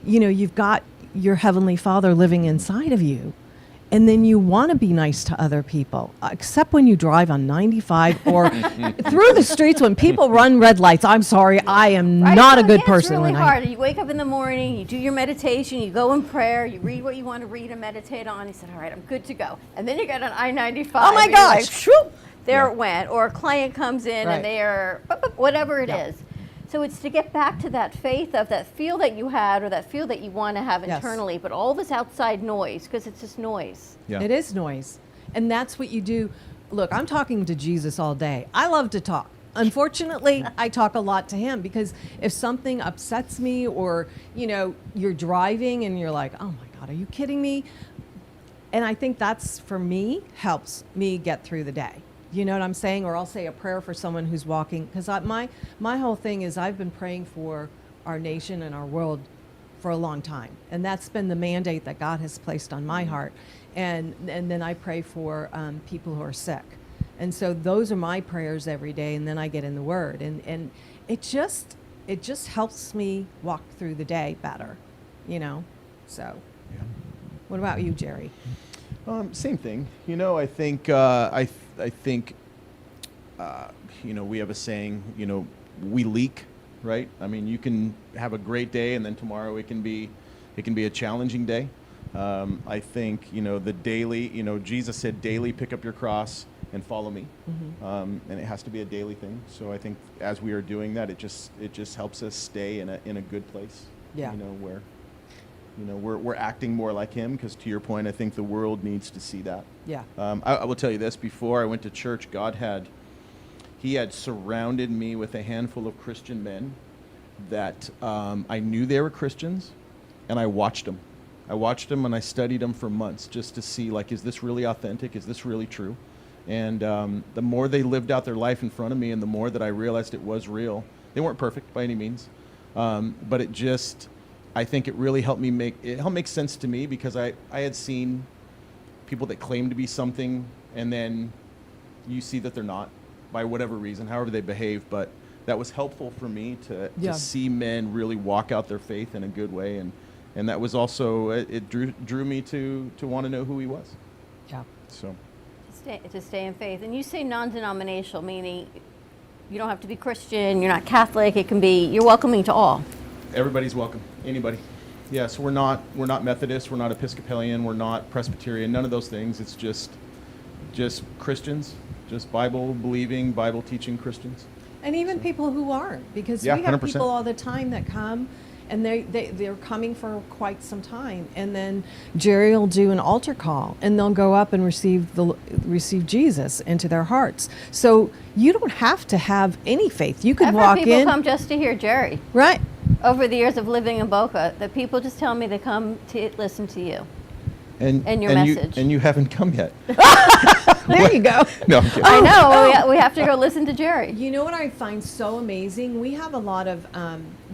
you know, you've got your Heavenly Father living inside of you. And then you want to be nice to other people, except when you drive on 95 or through the streets when people run red lights. I'm sorry, I am not a good person. It's really when hard. You wake up in the morning, you do your meditation, you go in prayer, you read what you want to read and meditate on. You said, all right, I'm good to go. And then you get on I-95. Oh my and you're like, gosh. shoo, there it went. Or a client comes in Right. and they're, whatever it is. So it's to get back to that faith of that feel that you had or that feel that you want to have Yes. internally, but all this outside noise, because it's just noise. Yeah. It is noise. And that's what you do. Look, I'm talking to Jesus all day. I love to talk. Unfortunately, I talk a lot to him, because if something upsets me, or, you know, you're driving and you're like, oh my God, are you kidding me? And I think that's, for me, helps me get through the day. You know what I'm saying? Or I'll say a prayer for someone who's walking. Because my whole thing is, I've been praying for our nation and our world for a long time. And that's been the mandate that God has placed on my heart. And then I pray for people who are sick. And so those are my prayers every day. And then I get in the Word. And it just helps me walk through the day better, you know? So what about you, Jerry? Same thing. You know, I think I think you know, we have a saying, you know, we leak, right? I mean, you can have a great day, and then tomorrow it can be a challenging day. I think, you know, the daily, you know, Jesus said, daily pick up your cross and follow me. And it has to be a daily thing. So I think as we are doing that, it just helps us stay in a good place. Yeah. You know, where, you know, we're acting more like him, because to your point, I think the world needs to see that. Yeah. I will tell you this, before I went to church, he had surrounded me with a handful of Christian men that I knew they were Christians, and I watched them. I watched them and I studied them for months just to see, like, is this really authentic? Is this really true? And the more they lived out their life in front of me, and the more that I realized it was real. They weren't perfect by any means, but it just, I think it really helped make sense to me, because I had seen people that claim to be something, and then you see that they're not, by whatever reason, however they behave. But that was helpful for me to see men really walk out their faith in a good way, and that was also, it drew me to want to know who he was. Yeah. So. To stay in faith. And you say non-denominational, meaning you don't have to be Christian, you're not Catholic, it can be, you're welcoming to all. Everybody's welcome. Anybody. Yes, we're not Methodist, we're not Episcopalian, we're not Presbyterian, none of those things. It's just Christians, just Bible believing, Bible teaching Christians. And even people who aren't, because Yeah, we have 100%. people all the time that come, and they're coming for quite some time, and then Jerry will do an altar call, and they'll go up and receive Jesus into their hearts. So you don't have to have any faith. You could I've walk had people in. come just to hear Jerry. Right. Over the years of living in Boca, that people just tell me they come to listen to you. And your message. You haven't come yet. There you go. No, I'm kidding. I know. We have to go listen to Jerry. You know what I find so amazing? We have a lot of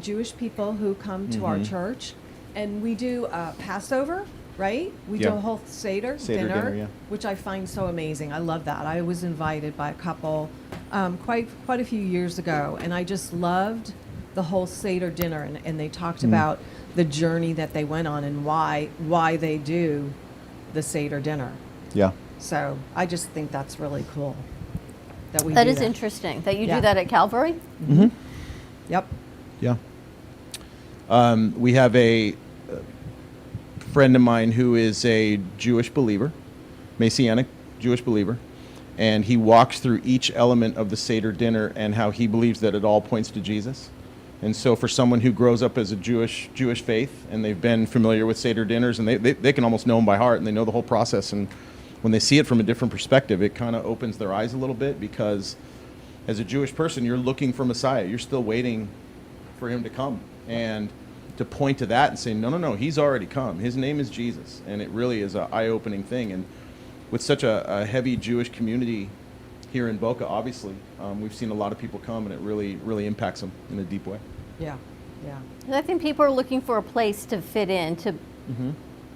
Jewish people who come to our church, and we do Passover, right? We do a whole Seder dinner, yeah. which I find so amazing. I love that. I was invited by a couple quite a few years ago, and I just loved the whole Seder dinner, and they talked about the journey that they went on and why they do the Seder dinner. Yeah. So I just think that's really cool that we That do is that. interesting that you Yeah. do that at Calvary. Mm-hmm. Yep. Yeah. We have a friend of mine who is a Jewish believer, Messianic Jewish believer, and he walks through each element of the Seder dinner and how he believes that it all points to Jesus. And so for someone who grows up as a Jewish faith and they've been familiar with Seder dinners and they can almost know them by heart and they know the whole process, and when they see it from a different perspective, it kind of opens their eyes a little bit, because as a Jewish person, you're looking for Messiah. You're still waiting for him to come. And to point to that and say, no, he's already come. His name is Jesus. And it really is an eye-opening thing. And with such a heavy Jewish community here in Boca, obviously, we've seen a lot of people come, and it really, really impacts them in a deep way. Yeah. Yeah. I think people are looking for a place to fit in.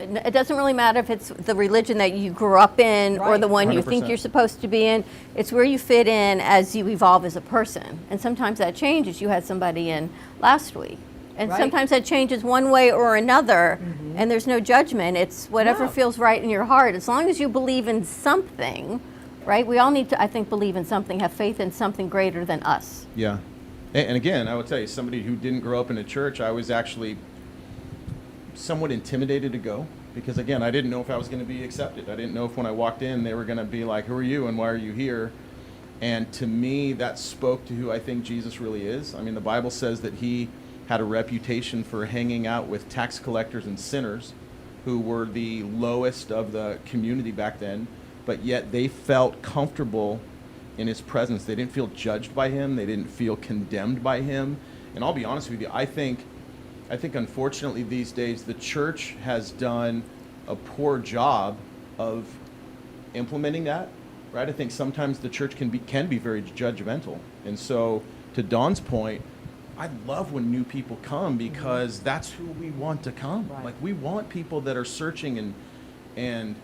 It doesn't really matter if it's the religion that you grew up in or Right. the one you think 100%. you're supposed to be in. It's where you fit in as you evolve as a person. And sometimes that changes. You had somebody in last week. And Right. sometimes that changes one way or another, and there's no judgment. It's whatever No. feels right in your heart. As long as you believe in something, right? We all need to, I think, believe in something, have faith in something greater than us. Yeah. And again, I would tell you, somebody who didn't grow up in a church, I was actually somewhat intimidated to go, because again, I didn't know if I was going to be accepted. I didn't know if when I walked in they were going to be like, who are you and why are you here? And to me, that spoke to who I think Jesus really is. I mean, the Bible says that he had a reputation for hanging out with tax collectors and sinners, who were the lowest of the community back then, but yet they felt comfortable in his presence. They didn't feel judged by him. They didn't feel condemned by him. And I'll be honest with you, I think unfortunately these days the church has done a poor job of implementing that, right? I think sometimes the church can be very judgmental. And so to Dawn's point, I love when new people come, because that's who we want to come. Right. Like, we want people that are searching and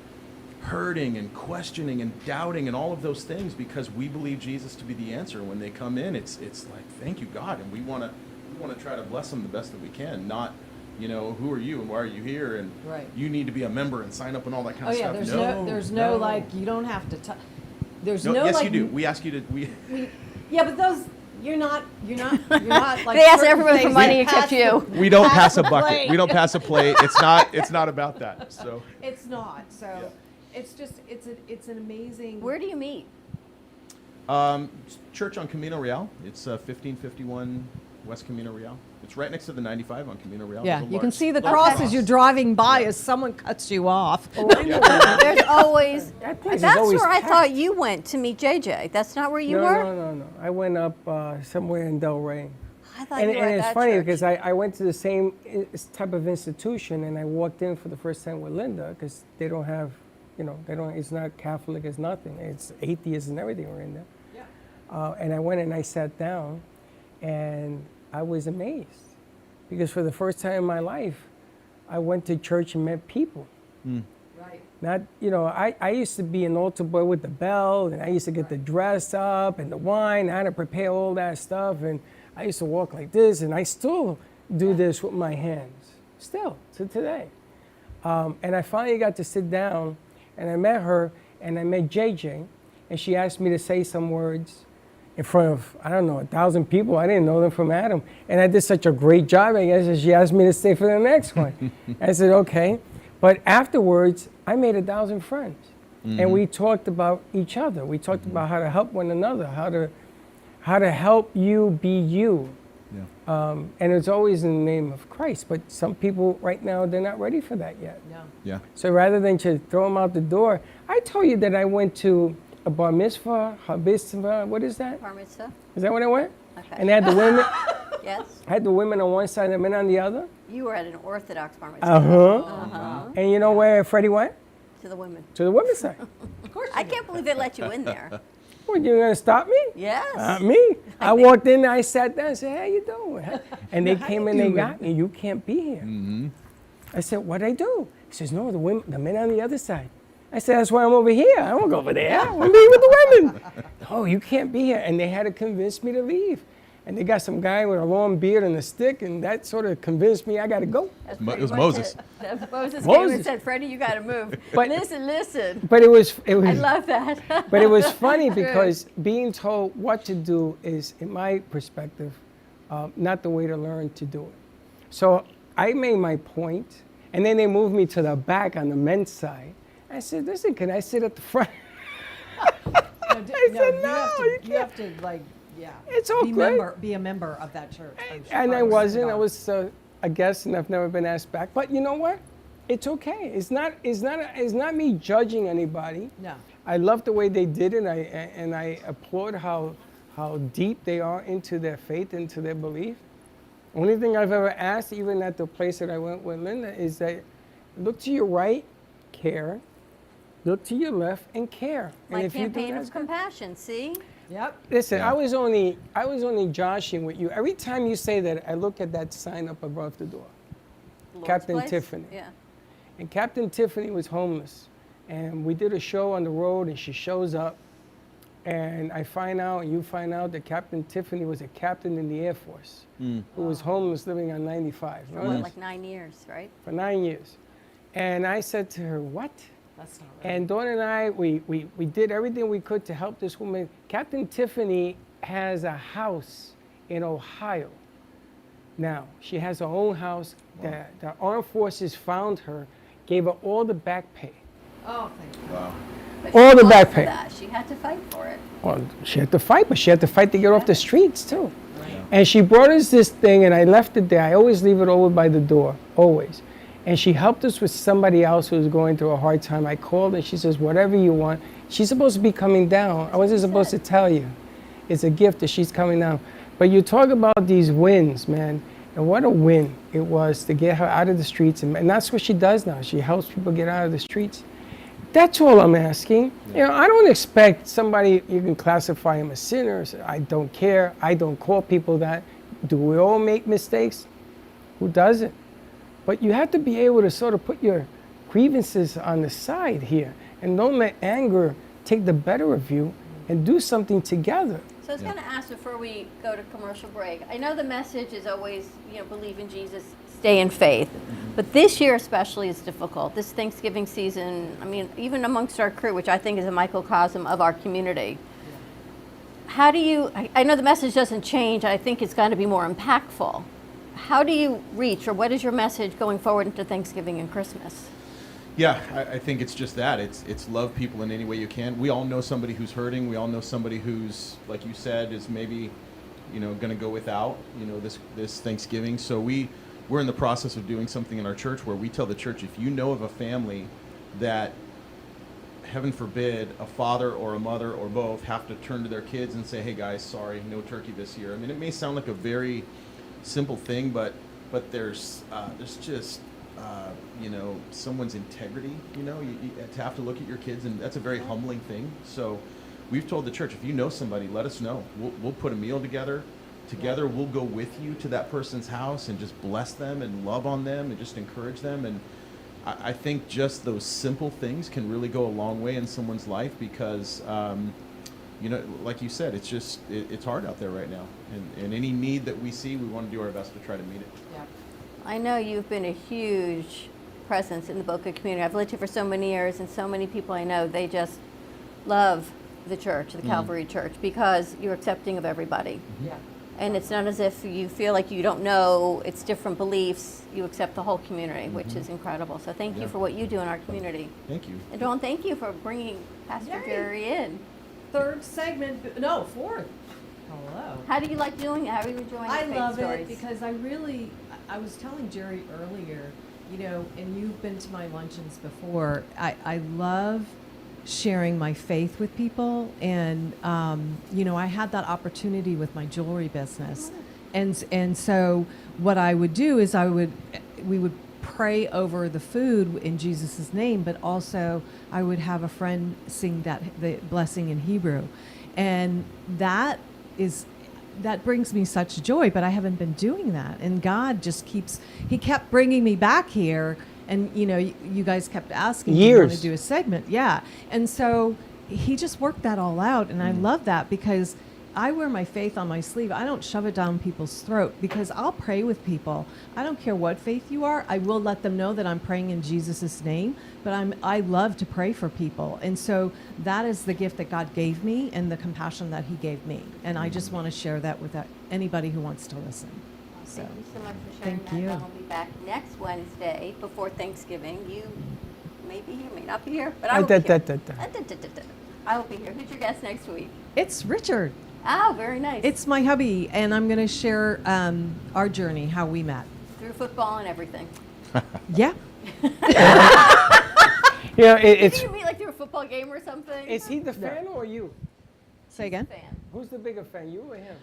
hurting and questioning and doubting and all of those things, because we believe Jesus to be the answer. When they come in, it's like, thank you, God, and we want to try to bless them the best that we can. Not, who are you and why are you here, and Right. you need to be a member and sign up and all that kind Oh of yeah. stuff. There's no like, you don't have to. There's no yes, like. you do. We ask you to. Yeah, but those. You're not like. They ask certain everyone for things money that pass except you. We don't pass a the bucket. plate. We don't pass a plate. It's not about that. So. It's not. So, it's just it's an amazing. Where do you meet? Church on Camino Real. It's 1551 West Camino Real. It's right next to the 95 on Camino Real. Yeah, There's a you can large- see the large cross as you're driving by as someone cuts you off. There's always. That place is That's always where I packed. thought you went to meet JJ. That's not where you were? No. I went up somewhere in Delray. I thought And, you were and at it's that funny church. because I went to the same type of institution, and I walked in for the first time with Linda, because they don't have, it's not Catholic, it's nothing. It's atheist and everything were in there. Yeah. And I went and I sat down, and I was amazed, because for the first time in my life, I went to church and met people. Right. Not, I used to be an altar boy with the bell, and I used to get the dress up and the wine. I had to prepare all that stuff, and I used to walk like this, and I still do this with my hands, still to today. And I finally got to sit down, and I met her, and I met JJ, and she asked me to say some words in front of, 1,000 people. I didn't know them from Adam. And I did such a great job, I guess, and she asked me to stay for the next one. I said, okay. But afterwards, I made 1,000 friends. And we talked about each other. We talked about how to help one another, how to help you be you. Yeah. And it's always in the name of Christ. But some people right now, they're not ready for that yet. Yeah. Yeah. So rather than to throw them out the door, I told you that I went to a bar mitzvah, what is that? Bar mitzvah? Is that what I went? Okay. And they had the women, Yes. I had the women on one side and the men on the other. You were at an Orthodox bar mitzvah. Uh-huh. And you know where Freddie went? To the women. To the women's side. I can't believe they let you in there. What, you gonna stop me? Yes. Not me. I walked in, I sat down, and said, how you doing? And they came and they got me. You can't be here. I said, what'd I do? He says, no, the men on the other side. I said, that's why I'm over here. I won't go over there. I want to be with the women. No, you can't be here. And they had to convince me to leave. And they got some guy with a long beard and a stick, and that sort of convinced me I got to go. That's It pretty was much Moses. it. Moses came Moses. and said, Freddie, you got to move. But- listen. But it was I love that. But it was funny True. because being told what to do is, in my perspective, not the way to learn to do it. So I made my point, and then they moved me to the back on the men's side. I said, listen, can I sit at the front? I said, no, you have to like, yeah. It's okay. Be a member of that church. And I wasn't. I was a guest, and I've never been asked back. But you know what? It's okay. It's not me judging anybody. No. I love the way they did it, and I applaud how deep they are into their faith, into their belief. Only thing I've ever asked, even at the place that I went with Linda, is that look to your right, care. Look to your left and care. My and if you do campaign that, of compassion, see? Yep. listen, Yeah. I was only joshing with you. Every time you say that, I look at that sign up above the door. Lord's Captain place? Tiffany. Yeah. And Captain Tiffany was homeless. And we did a show on the road, and she shows up. And I find out, and you find out, that Captain Tiffany was a captain in the Air Force who was homeless living on 95. For Remember? what, like 9 years, right? For 9 years. And I said to her, what? That's not right. And Dawn and I, we did everything we could to help this woman. Captain Tiffany has a house in Ohio. Now, she has her own house. Wow. The armed forces found her, gave her all the back pay. Oh, thank you. Wow. But All she the fought back for pay. that. She had to fight for it. Well, she had to fight, but she had to fight to get off the streets, too. And she brought us this thing, and I left it there. I always leave it over by the door, always. And she helped us with somebody else who was going through a hard time. I called, and she says, whatever you want. She's supposed to be coming down. I wasn't supposed to tell you. It's a gift that she's coming down. But you talk about these wins, man, and what a win it was to get her out of the streets. And that's what she does now. She helps people get out of the streets. That's all I'm asking. You know, I don't expect somebody, you can classify him as sinners. I don't care. I don't call people that. Do we all make mistakes? Who doesn't? But you have to be able to sort of put your grievances on the side here and don't let anger take the better of you and do something together. So I was going to ask before we go to commercial break. I know the message is always, believe in Jesus, stay in faith. But this year especially is difficult. This Thanksgiving season, I mean, even amongst our crew, which I think is a microcosm of our community. How do you, I know the message doesn't change. I think it's got to be more impactful. How do you reach, or what is your message going forward into Thanksgiving and Christmas? Yeah, I think it's just that. It's love people in any way you can. We all know somebody who's hurting. We all know somebody who's, like you said, is maybe, going to go without, this Thanksgiving. So we're in the process of doing something in our church where we tell the church, if you know of a family that, heaven forbid, a father or a mother or both have to turn to their kids and say, hey guys, sorry, no turkey this year. I mean, it may sound like a very simple thing, but there's just someone's integrity. You have to look at your kids, and that's a very humbling thing. So we've told the church, if you know somebody, let us know. We'll put a meal together. We'll go with you to that person's house and just bless them and love on them and just encourage them. And I think just those simple things can really go a long way in someone's life because, like you said, it's hard out there right now. And any need that we see, we want to do our best to try to meet it. Yeah. I know you've been a huge presence in the Boca community. I've lived here for so many years, and so many people I know, they just love the church, the Calvary Church, because you're accepting of everybody. Yeah. And it's not as if you feel like you don't know, it's different beliefs. You accept the whole community, which is incredible. So thank you for what you do in our community. Thank you. And Dawn, thank you for bringing Pastor Yay. Jerry in. Fourth. Hello. How do you like doing it? How are you enjoying the I faith love stories? it because I was telling Jerry earlier, and you've been to my luncheons before, I love sharing my faith with people. And, I had that opportunity with my jewelry business. And so what I would do is we would pray over the food in Jesus' name, but also I would have a friend sing the blessing in Hebrew. And that brings me such joy, but I haven't been doing that. And God just he kept bringing me back here. And, you guys kept asking, do you want to do a segment? Yeah. And so he just worked that all out. And I love that because I wear my faith on my sleeve. I don't shove it down people's throat because I'll pray with people. I don't care what faith you are. I will let them know that I'm praying in Jesus' name, but I love to pray for people. And so that is the gift that God gave me and the compassion that he gave me. And I just want to share that with anybody who wants to listen. So, thank you so much for sharing thank that. you. And we'll be back next Wednesday before Thanksgiving. You may be here, may not be here, but I will be here. I will be here. Who's your guest next week? It's Richard. Oh, very nice. It's my hubby, and I'm going to share our journey, how we met. Through football and everything. Yeah. Yeah, Did you meet like through a football game or something? Is he the fan or you? Say again? Fan. Who's the bigger fan, you or him?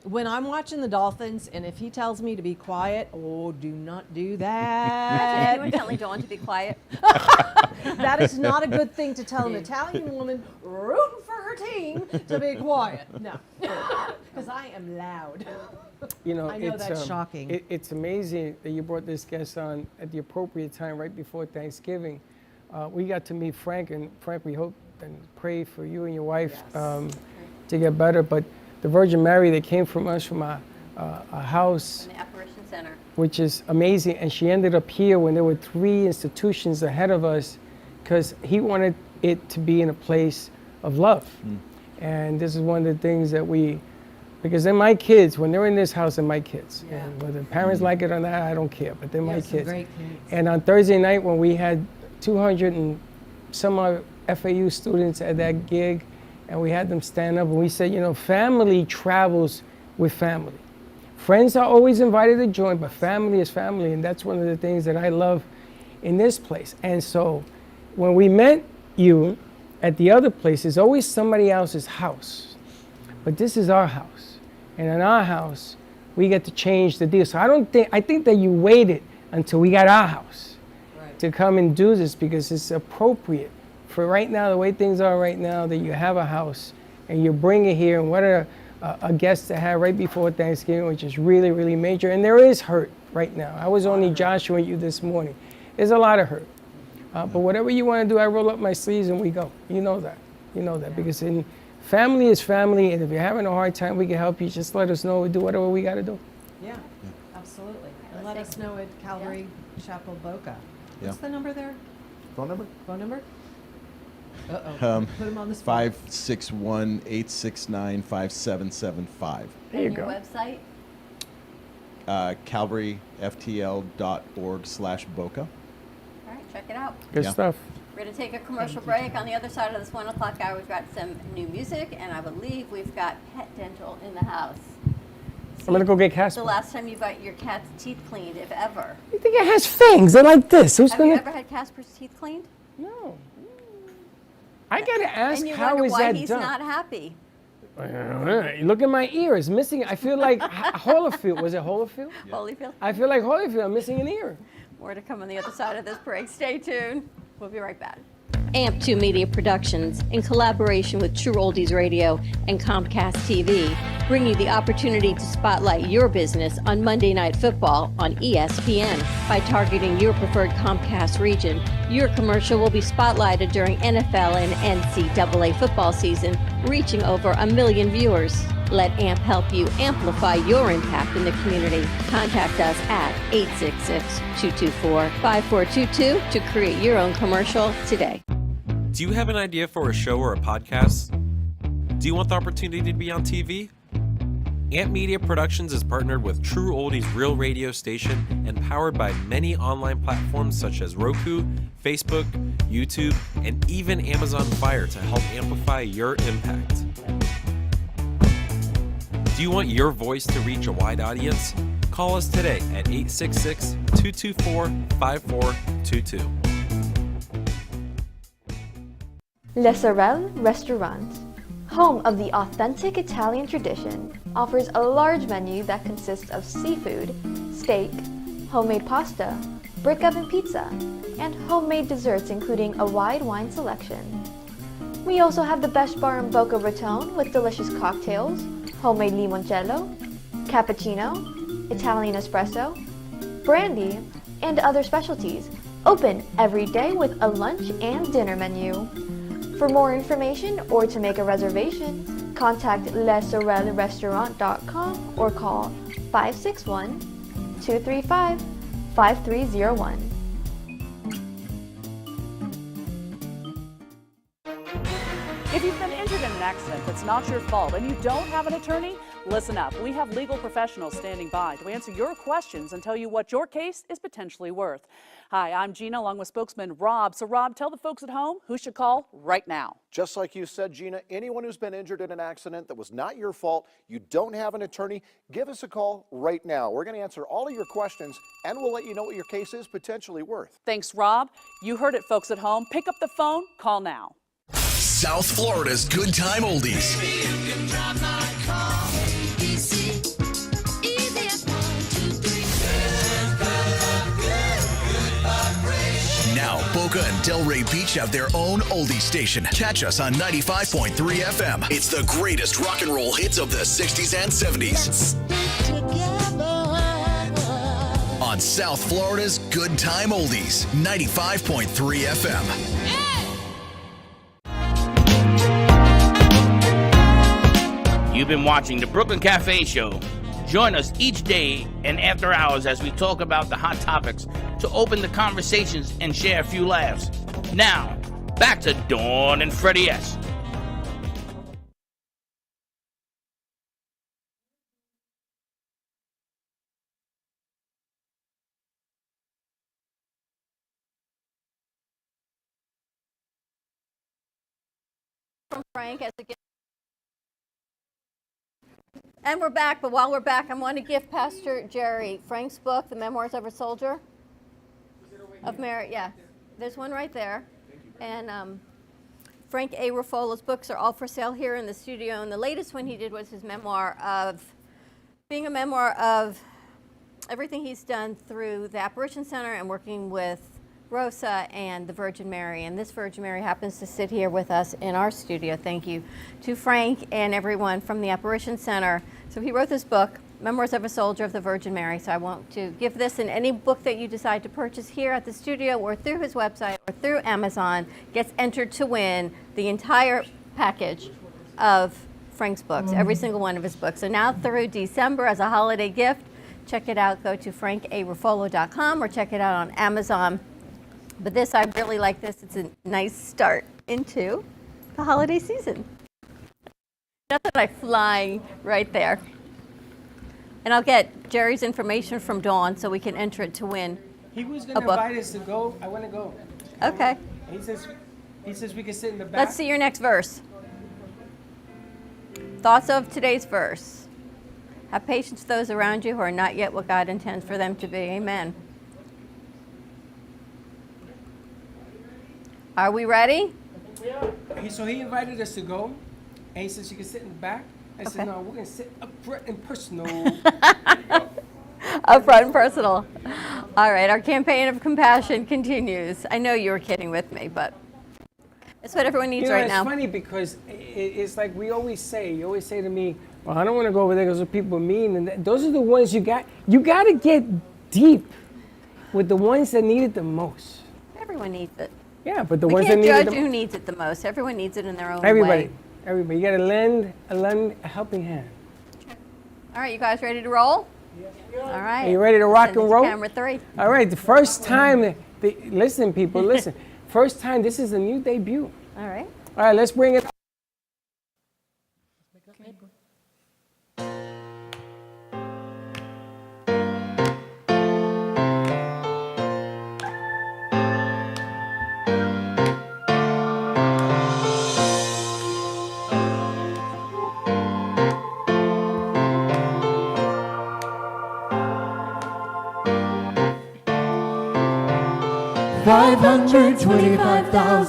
When I'm watching the Dolphins, and if he tells me to be quiet, do not do that. Anyone telling Dawn to be quiet? That is not a good thing to tell an Italian woman rooting for her team to be quiet. No, because I am loud. You know, I know it's, that's shocking. It's amazing that you brought this guest on at the appropriate time, right before Thanksgiving. We got to meet Frank, and Frank, we hope and pray for you and your wife to get better. But the Virgin Mary that came from us from a house, In the Apparition Center. which is amazing, and she ended up here when there were 3 institutions ahead of us, because he wanted it to be in a place of love. And this is one of the things that because they're my kids. When they're in this house, they're my kids. Yeah. And whether parents like it or not, I don't care, but they're my have some kids. great kids. And on Thursday night, when we had 200 and some odd FAU students at that gig, and we had them stand up, and we said, you know, family travels with family. Friends are always invited to join, but family is family, and that's one of the things that I love in this place. And so when we met you at the other place, it's always somebody else's house. But this is our house. And in our house, we get to change the deal. So I think that you waited until we got our house to come and do this, because it's appropriate for right now, the way things are right now, that you have a house and you bring it here. And what a guest to have right before Thanksgiving, which is really, really major. And there is hurt right now. I was only Joshua you this morning. There's a lot of hurt. But whatever you want to do, I roll up my sleeves and we go. You know that. You know that. Because family is family, and if you're having a hard time, we can help you. Just let us know. We'll do whatever we got to do. Yeah, absolutely. And let us know at Calvary Chapel Boca. What's the number there? Phone number? Phone number? Uh-oh. Put him on the spot. 561-869-5775. There you And your go. website? CalvaryFTL.org/Boca. All right, check it out. Good stuff. We're going to take a commercial break. On the other side of this 1 o'clock hour, we've got some new music, and I believe we've got Pet Dental in the house. I'm going to go get Casper. The last time you got your cat's teeth cleaned, if ever. You think it has fangs? They're like this. Who's Have you going ever had Casper's teeth cleaned? No. I got to ask, And you how wonder is why that he's done? not happy. Look at my ear. It's missing. I feel like Holyfield. Was it Holyfield? Holyfield? I feel like Holyfield. I'm missing an ear. More to come on the other side of this break. Stay tuned. We'll be right back. AMP2 Media Productions, in collaboration with True Oldies Radio and Comcast TV, bring you the opportunity to spotlight your business on Monday Night Football on ESPN. By targeting your preferred Comcast region, your commercial will be spotlighted during NFL and NCAA football season, reaching over 1 million viewers. Let AMP help you amplify your impact in the community. Contact us at 866-224-5422 to create your own commercial today. Do you have an idea for a show or a podcast? Do you want the opportunity to be on TV? AMP Media Productions is partnered with True Oldies Real Radio Station and powered by many online platforms such as Roku, Facebook, YouTube, and even Amazon Fire to help amplify your impact. Do you want your voice to reach a wide audience? Call us today at 866-224-5422. Le Sorel Restaurant, home of the authentic Italian tradition, offers a large menu that consists of seafood, steak, homemade pasta, brick oven pizza, and homemade desserts including a wide wine selection. We also have the best bar in Boca Raton with delicious cocktails, homemade limoncello, cappuccino, Italian espresso, brandy, and other specialties, open every day with a lunch and dinner menu. For more information or to make a reservation, Contact lesorelrestaurant.com or call 561-235-5301. If you've been injured in an accident that's not your fault and you don't have an attorney, listen up. We have legal professionals standing by to answer your questions and tell you what your case is potentially worth. Hi, I'm Gina along with spokesman Rob. So Rob, tell the folks at home who should call right now. Just like you said, Gina, anyone who's been injured in an accident that was not your fault, you don't have an attorney, give us a call right now. We're going to answer all of your questions and we'll let you know what your case is potentially worth. Thanks, Rob. You heard it, folks at home. Pick up the phone, call now. South Florida's Good Time Oldies. Now, Boca and Delray Beach have their own oldie station. Catch us on 95.3 FM. It's the greatest rock and roll hits of the 60s and 70s. On South Florida's Good Time Oldies, 95.3 FM. You've been watching the Brooklyn Cafe Show. Join us each day and after hours as we talk about the hot topics to open the conversations and share a few laughs. Now, back to Dawn and Freddie S. From Frank as a gift. And we're back, but while we're back, I want to give Pastor Jerry Frank's book, The Memoirs of a Soldier of Merit. Yeah, there's one right there. And Frank A. Ruffolo's books are all for sale here in the studio. And the latest one he did was his memoir of being a memoir of everything he's done through the Apparition Center and working with Rosa and the Virgin Mary. And this Virgin Mary happens to sit here with us in our studio. Thank you to Frank and everyone from the Apparition Center. So he wrote this book, Memoirs of a Soldier of the Virgin Mary. So I want to give this in any book that you decide to purchase here at the studio or through his website or through Amazon gets entered to win the entire package of Frank's books, every single one of his books. So now through December as a holiday gift, check it out. Go to frankaruffolo.com or check it out on Amazon. But this, I really like this. It's a nice start into the holiday season. Not that I'm flying right there. And I'll get Jerry's information from Dawn so we can enter it to win He was a going to book. invite us to go. I want to go. Okay. He says we can sit in the back. Let's see your next verse. Thoughts of today's verse. Have patience with those around you who are not yet what God intends for them to be. Amen. Are we ready? So he invited us to go, and he says you can sit in the back. I said, Okay. no, we're going to sit up front and personal. Up front and personal. All right, our campaign of compassion continues. I know you were kidding with me, but it's what everyone needs right now. It's funny because it's like we always say. You always say to me, well, I don't want to go over there because those people are mean. And those are the ones you got to get deep with the ones that need it the most. Everyone needs it. Yeah, but the We ones that can't need it judge the who needs it the most. Everyone needs it in their own Everybody. way. Everybody. You got to lend a helping hand. All right, you guys ready to roll? All right. Are you ready to rock Send it and to roll? Camera 3. All right, the first time, listen, people, listen. First time, this is a new debut. All right. All right, let's bring it.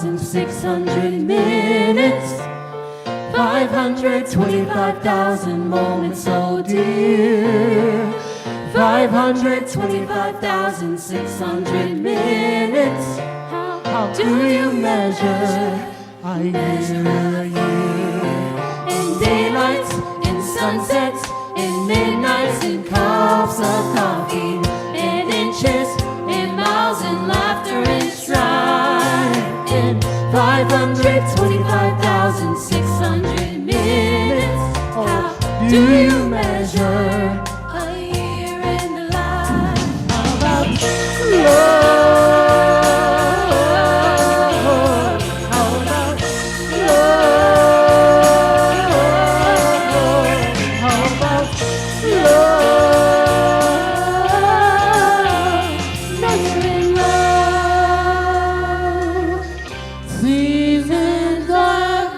525,600 minutes, 525,000 moments so dear, 525,600 minutes. How do you measure a year? In daylights, in sunsets, in midnights, in cups of coffee, in inches, in miles, in laughter, in strife, in 525,600 minutes. do you measure a year in the life? How about love? How about love? How about love? Measuring love. Seasons of love.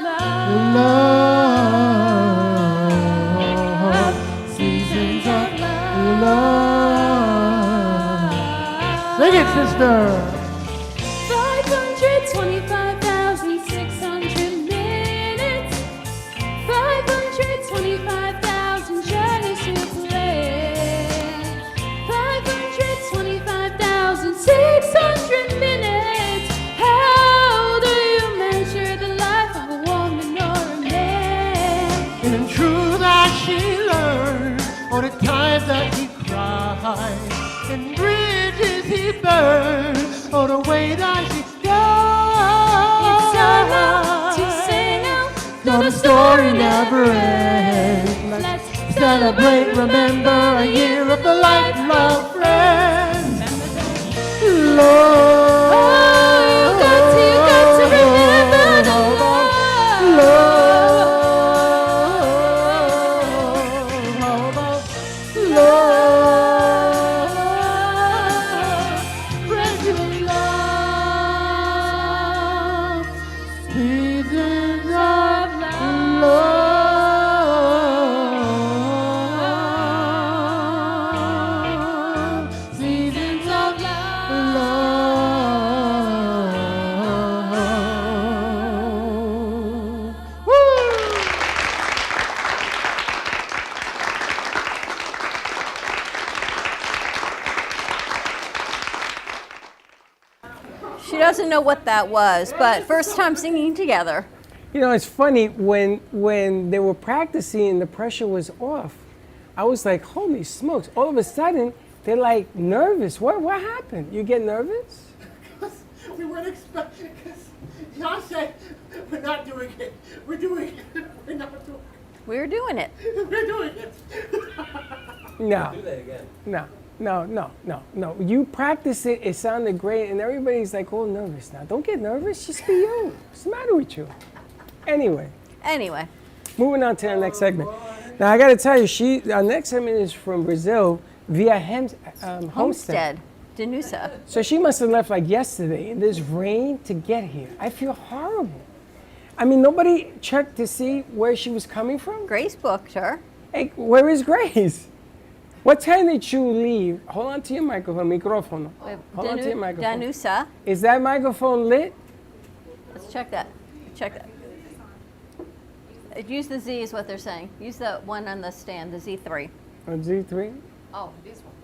Seasons of love. Sing it, sister. 525,600 minutes. 525,000 journeys to plan. 525,600 minutes. How do you measure the life of a woman or a man? And true that she learned all the times that he cried, and bridges he burned, all the way that she died. It's time to sing out, Though the story never ends. Let's celebrate, remember a year of the lifelong friend. Love. Oh, you got to remember the love. How about love? Rescuing love. Seasons of love. Seasons of love. Woo! She doesn't know what that was, but first time singing together. You know, it's funny, when they were practicing and the pressure was off, I was like, holy smokes. All of a sudden, they're like nervous. What happened? You get nervous? We weren't expecting because John said we're not doing it. We're doing it. We're not doing it. We're doing it. We're doing it. No. Do that again. No. You practice it, it sounded great, and everybody's like all nervous now. Don't get nervous, just be you. What's the matter with you? Anyway, moving on to the next segment. Now, I got to tell you, our next segment is from Brazil via Homestead. Danusa. So she must have left like yesterday in this rain to get here. I feel horrible. I mean, nobody checked to see where she was coming from? Grace booked her. Hey, where is Grace? What time did you leave? Hold on to your microphone. Hold on to your microphone. Danusa. Is that microphone lit? Let's check that. Check that. Use the Z is what they're saying. Use the one on the stand, the Z3. On Z3? Oh, this one.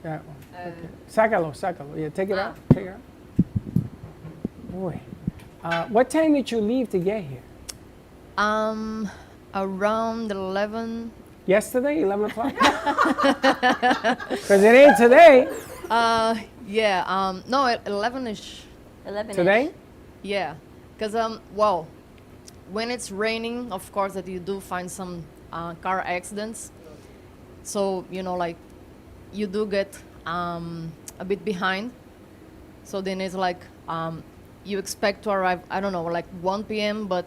That one. Okay. Sácalo. Yeah, take it out. Take it out. Boy. What time did you leave to get here? Around 11. Yesterday, 11 o'clock? Because it ain't today. Yeah. No, 11ish. 11ish. Today? Yeah. Because well, when it's raining, of course, that you do find some car accidents. So like you do get a bit behind. So then it's like you expect to arrive, I don't know, like 1 p.m., but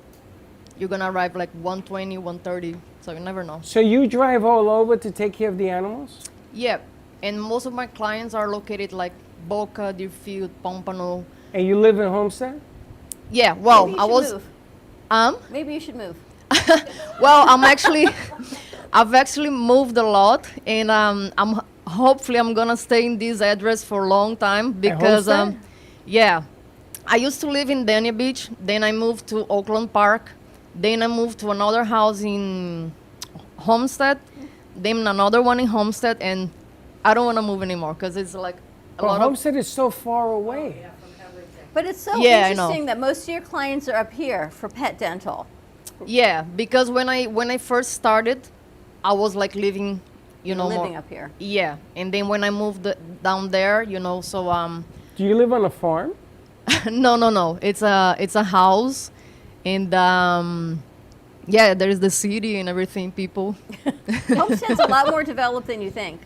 you're gonna arrive like 1:20, 1:30. So you never know. So you drive all over to take care of the animals? Yeah, and most of my clients are located like Boca, Deerfield, Pompano. And you live in Homestead? Yeah, well, Maybe I was. move. Maybe you should move. Well, I've actually moved a lot, and hopefully I'm gonna stay in this address for a long time because yeah, I used to live in Dania Beach, then I moved to Oakland Park, then I moved to another house in Homestead, then another one in Homestead, and I don't want to move anymore because it's like a lot Homestead is so far away. But it's so Yeah, I know. interesting that most of your clients are up here for pet dental. Yeah, because when I first started, I was like living, Living more, up here. Yeah, and then when I moved down there, so Do you live on a farm? no. It's a house, and Yeah, there is the city and everything, people. Homestead's a lot more developed than you think,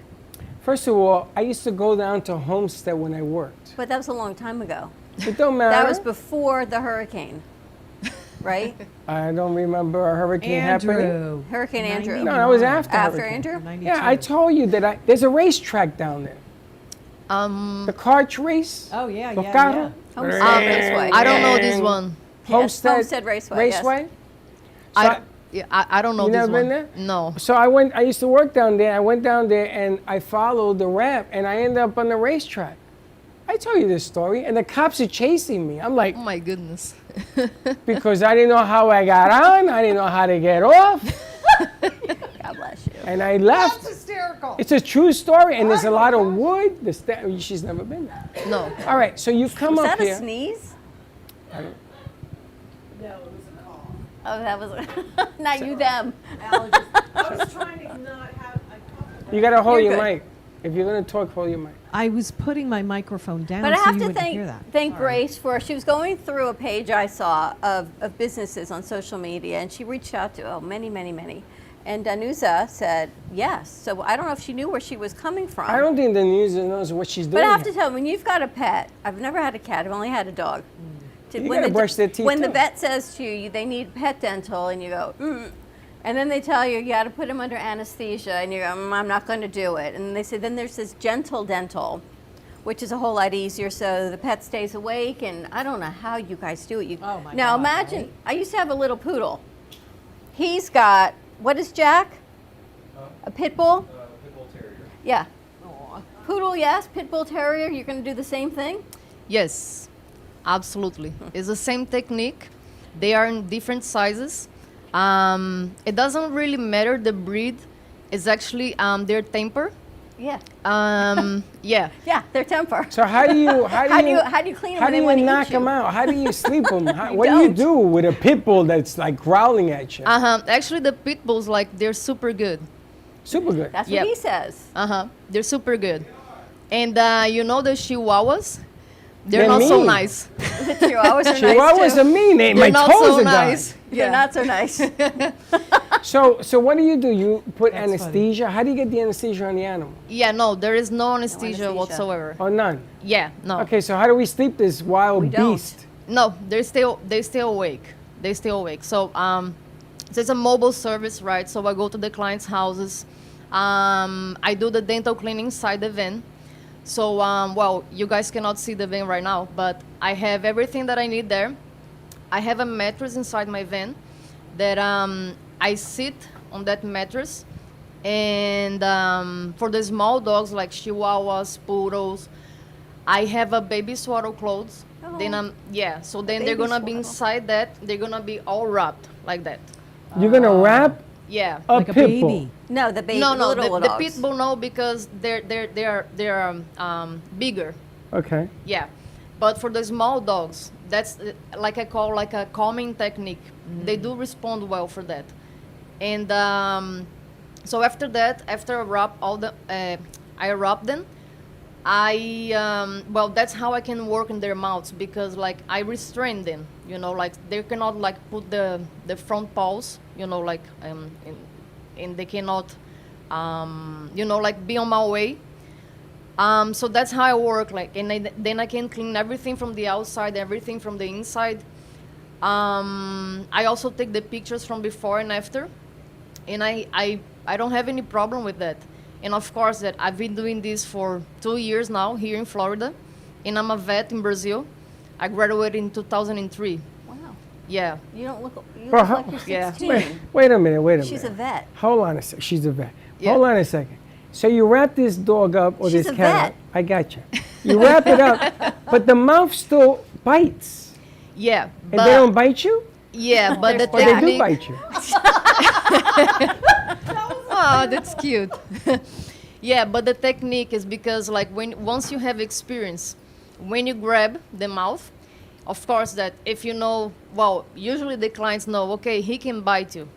First of all, I used to go down to Homestead when I worked. but that was a long time ago. It don't matter. That was before the hurricane, right? I don't remember a hurricane happening. Hurricane Andrew. No, that was after After hurricane. Andrew? Yeah, I told you that there's a racetrack down there. The kart race. Oh yeah, Los yeah, carros. Homestead Raceway. I don't know this one. Homestead, Homestead Raceway, yes. Raceway. I don't know You this never one. been there? No. So I used to work down there. I went down there and I followed the ramp and I ended up on the racetrack. I told you this story, and the cops are chasing me. I'm like, oh my goodness. because I didn't know how I got on. I didn't know how to get off. God bless you. And I left. That's hysterical. It's a true story, and there's a lot of wood. She's never been there. No. All right, so you come Was up that here. a sneeze? No, it was a call. Oh, that was not you, them. I was trying to not have. You gotta hold You're your good. mic. If you're gonna talk, hold your mic. I was putting my microphone down But I so have you to wouldn't hear that. thank Grace for, she was going through a page I saw of businesses on social media, and she reached out to many. And Danusa said yes. So I don't know if she knew where she was coming from. I don't think the news knows what she's doing. But I have to here. tell you, when you've got a pet, I've never had a cat, I've only had a dog. You gotta brush their teeth, When the too. vet says to you, they need pet dental, and you go, and then they tell you got to put them under anesthesia, and you go, I'm not going to do it. And they say, then there's this gentle dental, which is a whole lot easier, so the pet stays awake. And I don't know how you guys do it. Oh my now God, imagine, right? I used to have a little poodle. He's got, what is Jack? A pit bull? Pit bull terrier. Yeah. Poodle, yes. Pit bull terrier, you're going to do the same thing? Yes, absolutely. It's the same technique. They are in different sizes. It doesn't really matter the breed. It's actually their temper. Yeah. Yeah. Yeah, their temper. So how do you How do you clean them How when do they you want to knock eat you? them out? How do you sleep them? You What do you don't. do with a pit bull that's like growling at you? Actually, the pit bulls, like, they're super good. Super good. That's Yep. what he says. They're super good. And you know the chihuahuas? They're They're not so mean. nice. The chihuahuas are Chihuahuas nice too. are mean. My They're not toes so are nice. gone. They're not so nice. So what do? You put That's anesthesia? How do you get the anesthesia on the animal? Yeah, no, there is no anesthesia, anesthesia. whatsoever. Or none? Yeah, no. Okay, so how do we sleep this wild We don't. beast? No, they stay awake. They stay awake. So so it's a mobile service, right? So I go to the clients' houses. I do the dental cleaning inside the van. So well, you guys cannot see the van right now, but I have everything that I need there. I have a mattress inside my van that I sit on that mattress. And for the small dogs like chihuahuas, poodles, I have a baby swaddle clothes. Then so then they're baby gonna be swaddle. inside that. They're gonna be all wrapped like that. You're gonna wrap Yeah. a Like a pit baby. bull. No, the baby, No, no, little the dogs. pit bull no, because they're bigger. Okay. Yeah, but for the small dogs, that's like I call like a calming technique. They do respond well for that. And so after that, after I wrap I wrap them. Well, that's how I can work in their mouths, because like I restrain them. You know, like they cannot like put the front paws. You know, like and they cannot, you know, like be on my way. So that's how I work, like, and then I can clean everything from the outside, everything from the inside. I also take the pictures from before and after, and I don't have any problem with that. And of course, that I've been doing this for 2 years now here in Florida, and I'm a vet in Brazil. I graduated in 2003. Wow. Yeah. You don't look. You Well, look how- like you're Yeah. 16. Wait a minute. She's a vet. Hold on a second. She's a vet. Yeah. Hold on a second. So you wrap this dog up or She's this a cat vet. up. I got you. You wrap it up, but the mouth still bites. Yeah. And they don't bite you? Yeah, but the Or they do technique. bite you? Oh, that's cute. Yeah, but the technique is because like once you have experience, when you grab the mouth, of course that if you know, well, usually the clients know, okay, he can bite you.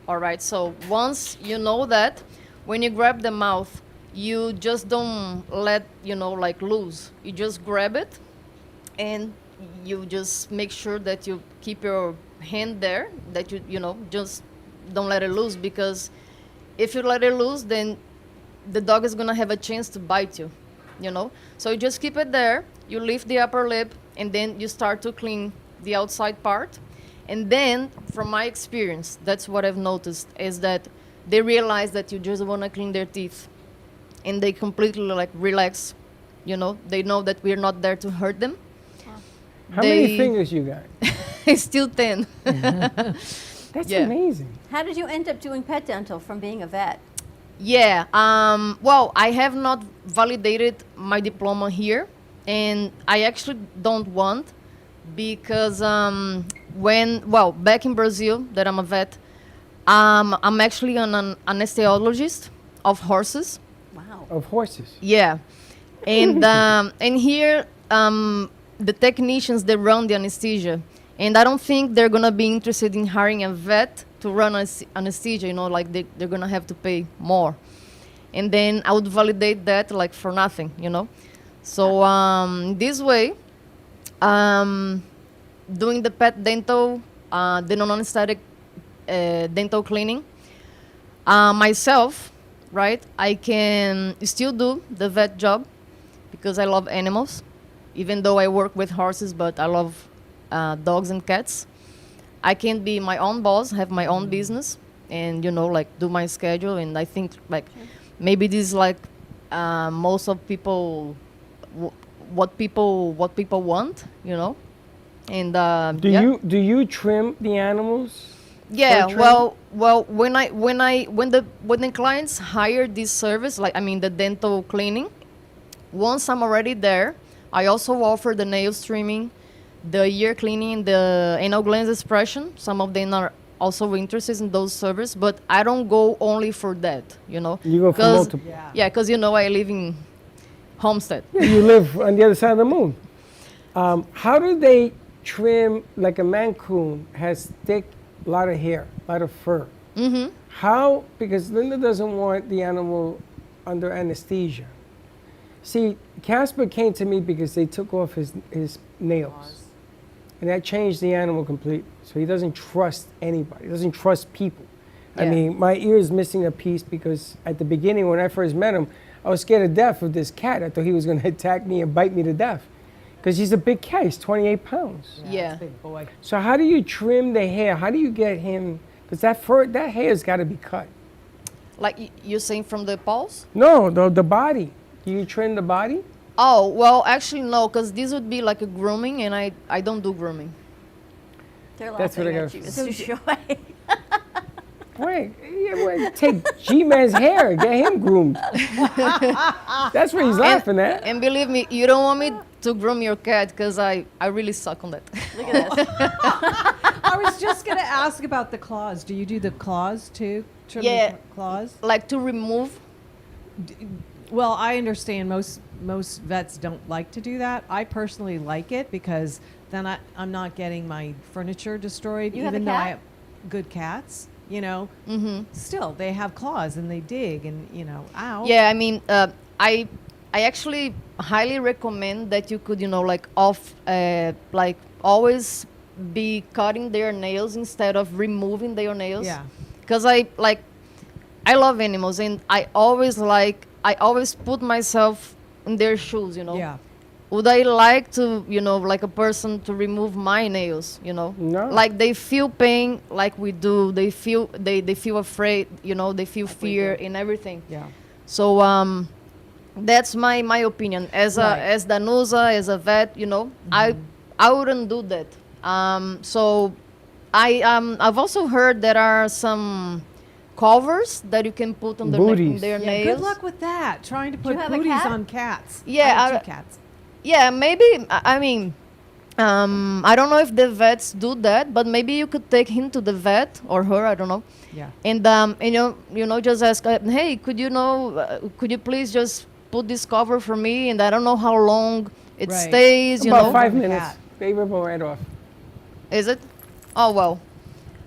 All right, so once you know that, when you grab the mouth, you just don't let, you know, like loose. You just grab it and you just make sure that you keep your hand there that you know, just don't let it loose, because if you let it loose, then the dog is gonna have a chance to bite you, you know? So you just keep it there, you lift the upper lip, and then you start to clean the outside part. And then, from my experience, that's what I've noticed, is that they realize that you just wanna clean their teeth, and they completely like relax, you know? They know that we're not there to hurt them. How many fingers you got? Still 10. That's amazing. How did you end up doing pet dental from being a vet? Yeah, well, I have not validated my diploma here, and I actually don't want, because back in Brazil, that I'm a vet, I'm actually an anesthesiologist of horses. Wow. Of horses? Yeah, and and here, the technicians, they run the anesthesia, and I don't think they're gonna be interested in hiring a vet to run anesthesia, you know, like they're gonna have to pay more. And then I would validate that like for nothing, you know. So this way, doing the pet dental, the non-anesthetic dental cleaning, myself, right, I can still do the vet job because I love animals, even though I work with horses, but I love dogs and cats. I can be my own boss, have my own business, and, you know, like do my schedule. And I think like maybe this is like most of people, what people want, you know. And do you trim the animals? Yeah, for trim? well, when the clients hire this service, like I mean the dental cleaning, once I'm already there, I also offer the nail trimming, the ear cleaning, the anal glands expression. Some of them are also interested in those services, but I don't go only for that, you know. You go for multiple. Yeah, because you know I live in Homestead. Yeah, you live on the other side of the moon. How do they trim, like a Mancoon has thick, lot of hair, lot of fur? Mm-hmm. How, because Linda doesn't want the animal under anesthesia. See, Casper came to me because they took off his nails. And that changed the animal completely. So he doesn't trust anybody. He doesn't trust people. I Yeah. mean, my ear is missing a piece because at the beginning when I first met him, I was scared to death of this cat. I thought he was going to attack me and bite me to death. Because he's a big cat. He's 28 pounds. Yeah. Big boy. So how do you trim the hair? How do you get him? Because that fur, that hair's got to be cut. Like you're saying from the paws? No, the body. Do you trim the body? Oh, well, actually, no, because this would be like a grooming, and I don't do grooming. They're That's what I laughing got. at you, Mr. Shoy. Wait, take G-Man's hair, get him groomed. That's what he's laughing at. And believe me, you don't want me to groom your cat, because I really suck on that. Look at this. I was just going to ask about the claws. Do you do the claws too? Trim Yeah. the claws? Like to remove? Well, I understand most vets don't like to do that. I personally like it because then I'm not getting my furniture destroyed. You have even a though I cat? have good cats, you know. Mm-hmm. Still, they have claws and they dig and, you know, ow. Yeah, I mean, I actually highly recommend that you could, you know, like like always be cutting their nails instead of removing their nails. Yeah. Because I love animals, and I always put myself in their shoes, you know. Yeah. Would I like to, you know, like a person to remove my nails, you know? No. Like they feel pain like we do. They feel afraid, you know, they feel fear and everything. Yeah. So that's my opinion. As as Danusa, as a vet, you know, I wouldn't do that. So I've also heard there are some covers that you can put on their nails. Good luck with that. Trying to put have a booties cat? on cats. Yeah, I have 2 cats. Yeah, maybe. I mean, I don't know if the vets do that, but maybe you could take him to the vet or her. I don't know. Yeah. And you know, just ask, hey, could you please just put this cover for me? And I don't know how long it Right. stays. You About know, 5 minutes. They rip them right off. Is it? Oh well.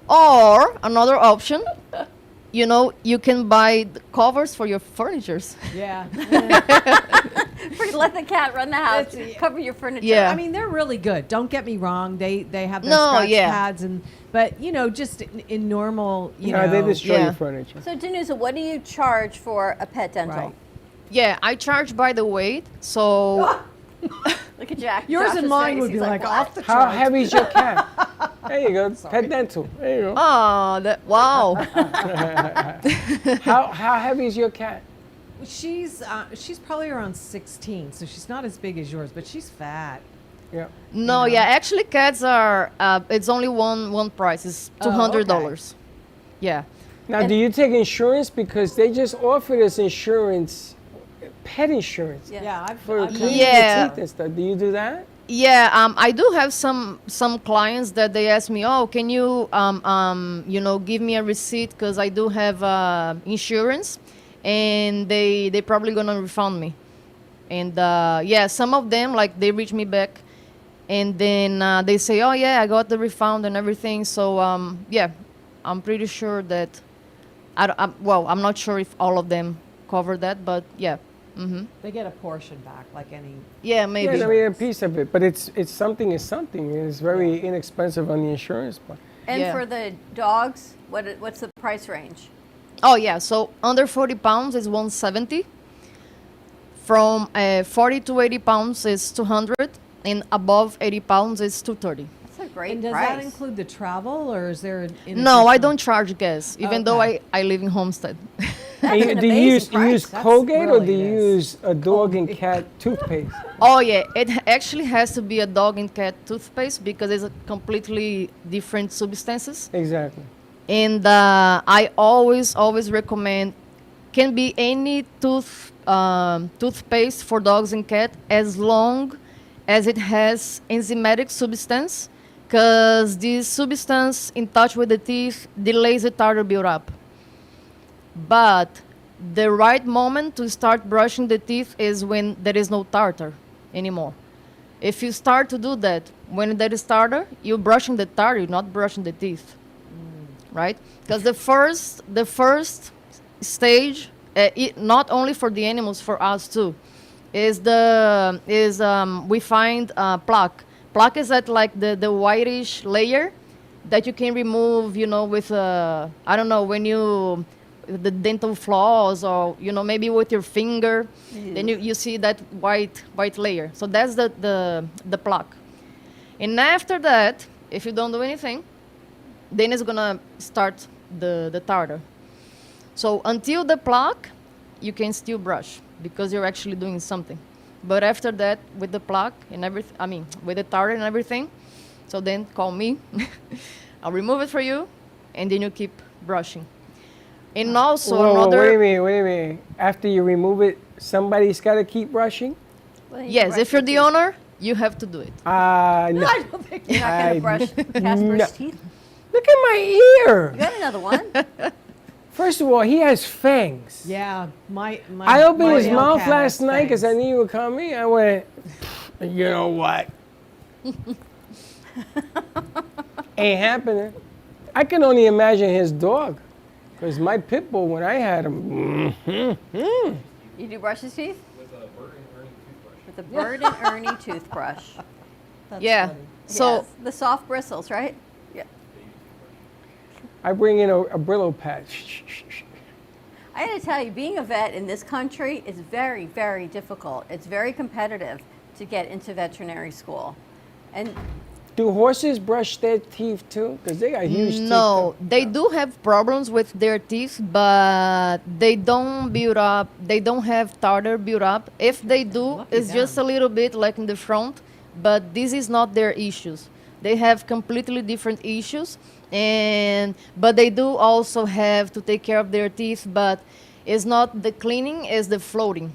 Or another option, you know, you can buy the covers for your furnitures. Yeah. Let the cat run the house, cover your furniture. Yeah. I mean, they're really good. Don't get me wrong. They have their No, scratch yeah. pads but you know, just in normal, you know. they destroy Yeah. your furniture. So, Danusa, what do you charge for a pet dental? Right. Yeah, I charge by the weight. So Look at Jack. Yours Josh's and mine face. would be He's like "What?" off the How charts. heavy is your cat? There you go. Pet dental. There you go. oh, wow. How heavy is your cat? She's probably around 16, so she's not as big as yours, but she's fat. Yeah. No, yeah, actually cats are it's only one price. It's $200. Yeah. Now, do you take insurance? Because they just offered us insurance, pet insurance. Yeah, for cleaning Yeah. the teeth and stuff. Do you do that? Yeah, I do have some clients that they ask me, oh, can you you know, give me a receipt because I do have insurance, and they probably gonna refund me. And yeah, some of them, like, they reach me back, and then they say, oh yeah, I got the refund and everything. So yeah, I'm pretty sure that well, I'm not sure if all of them cover that, but yeah. Mm-hmm. They get a portion back, like any. Yeah, maybe. Yeah, I mean, a piece of it, but it's something is something. It's very inexpensive on the insurance part. And Yeah. for the dogs, what's the price range? Oh yeah, so under 40 pounds is 170. From 40 to 80 pounds is 200, and above 80 pounds is 230. That's a great And does price. that include the travel, or is there an No, I additional- don't charge gas, even though I live in Homestead. And an do you amazing use price. Colgate or really do you it is. use a dog and cat toothpaste? Oh yeah, it actually has to be a dog and cat toothpaste because it's a completely different substances. Exactly. And I always recommend, can be any toothpaste for dogs and cat as long as it has enzymatic substance, because this substance in touch with the teeth delays the tartar buildup. But the right moment to start brushing the teeth is when there is no tartar anymore. If you start to do that when there is tartar, you're brushing the tartar, you're not brushing the teeth, right? Because the first stage, not only for the animals, for us too, is we find plaque. Plaque is that like the whitish layer that you can remove, you know, with I don't know, when you the dental floss, or you know, maybe with your finger, then you see that white layer. So that's the plaque. And after that, if you don't do anything, then it's gonna start the tartar. So until the plaque, you can still brush because you're actually doing something. But after that, with the plaque and everything, I mean, with the tartar and everything, so then call me. I'll remove it for you, and then you keep brushing. And also Whoa, another. wait a minute. After you remove it, somebody's got to keep brushing? Yes, if you're the owner, you have to do it. No. I don't think you're not going to brush Casper's no. teeth. Look at my ear. You got another one? First of all, he has fangs. Yeah, my I opened my his male mouth cat last has night because I fangs. knew you were coming. I went, you know what? Ain't happening. I can only imagine his dog. Because my pit bull, when I had him, You do brush his teeth? With a Bird and Ernie toothbrush. Yeah. So Yes, the soft bristles, right? Yeah. I bring in a Brillo pad. I got to tell you, being a vet in this country is very, very difficult. It's very competitive to get into veterinary school. And Do horses brush their teeth too? Because they got huge teeth. no, they do have problems with their teeth, but they don't build up. They don't have tartar build up. If they do, it's just a little bit like in the front, but this is not their issues. They have completely different issues, but they do also have to take care of their teeth. But it's not the cleaning; it's the floating.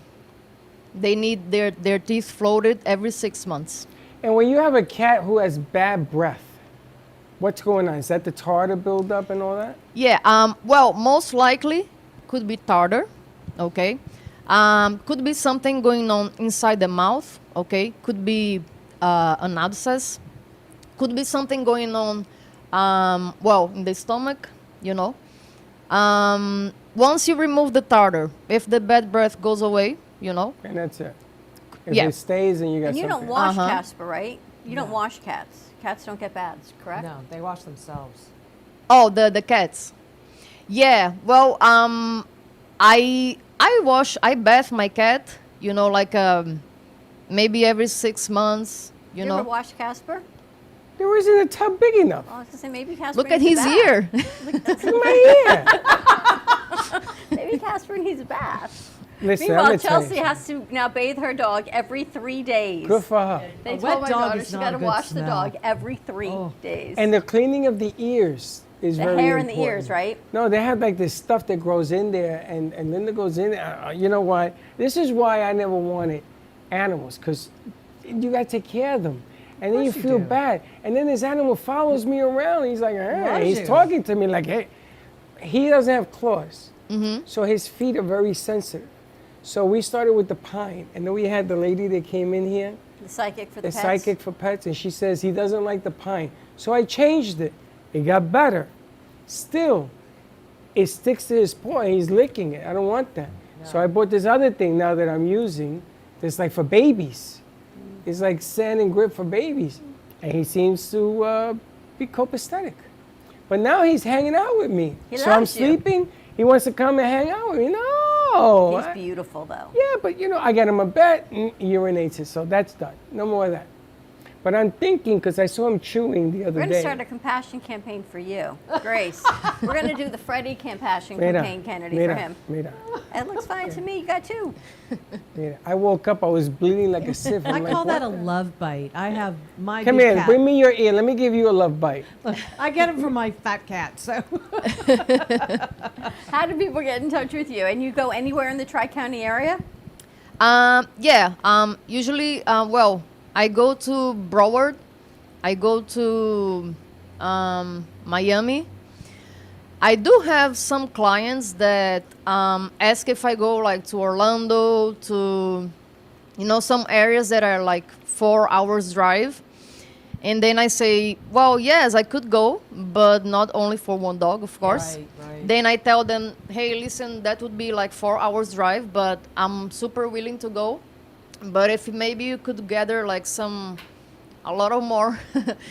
They need their teeth floated every 6 months. And when you have a cat who has bad breath, what's going on? Is that the tartar buildup and all that? Yeah, well, most likely could be tartar, okay? Could be something going on inside the mouth, okay? Could be an abscess. Could be something going on, well, in the stomach, you know? Once you remove the tartar, if the bad breath goes away, you know. And that's it. If Yeah. it stays, and you got And you something. don't wash Uh-huh. Casper, right? You don't wash cats. Cats don't get baths, correct? No, they wash themselves. Oh, the cats. Yeah. Well, I bath my cat. You know, like maybe every 6 months. You You know. ever wash Casper? There isn't a tub big enough. Oh, I was gonna say maybe Casper. Look at needs a his bath. ear. Look at my ear. Maybe Casper needs a bath. Listen, I'm Meanwhile, gonna tell you Chelsea has to now bathe her dog every 3 days. Good for her. They A told wet my dog daughter is she's not got a to good wash the smell. dog every 3 days. And the cleaning of the ears is The very hair in the important. ears, right? No, they have like this stuff that grows in there, and Linda goes in there. You know why? This is why I never wanted animals, because you got to take care of them. And then you course you feel do. bad. And then this animal follows me around. He's like, hey, Loves he's you. talking to me like, hey. He doesn't have claws. So his feet are very sensitive. So we started with the pine. And then we had the lady that came in here, The psychic for the the pets. psychic for pets, and she says he doesn't like the pine. So I changed it. It got better. Still, it sticks to his paw and he's licking it. I don't want that. So I bought this other thing now that I'm using that's like for babies. It's like sand and grip for babies. And he seems to be copacetic. But now he's hanging out with me. He so I'm loves you. sleeping. He wants to come and hang out with me. No. He's beautiful, though. Yeah, but you know, I get him a bed, he urinates it, so that's done. No more of that. But I'm thinking, because I saw him chewing the other We're going day. to start a compassion campaign for you, Grace. We're going to do the Freddie compassion Mira, campaign, Kennedy, mira, for him. mira, It looks fine to me. You got 2. mira. I woke up, I was bleeding like a sieve. I I'm like, call that a what? love bite. I have my Come big here, cat. bring me your ear. Let me give you a love bite. Look, I get them from my fat cat. So How do people get in touch with you? And you go anywhere in the Tri-County area? Usually, well, I go to Broward. I go to Miami. I do have some clients that ask if I go like to Orlando, to some areas that are like 4 hours drive. And then I say, well, yes, I could go, but not only for one dog, of course. Right. Then I tell them, hey, listen, that would be like 4 hours drive, but I'm super willing to go. But if maybe you could gather like a lot of more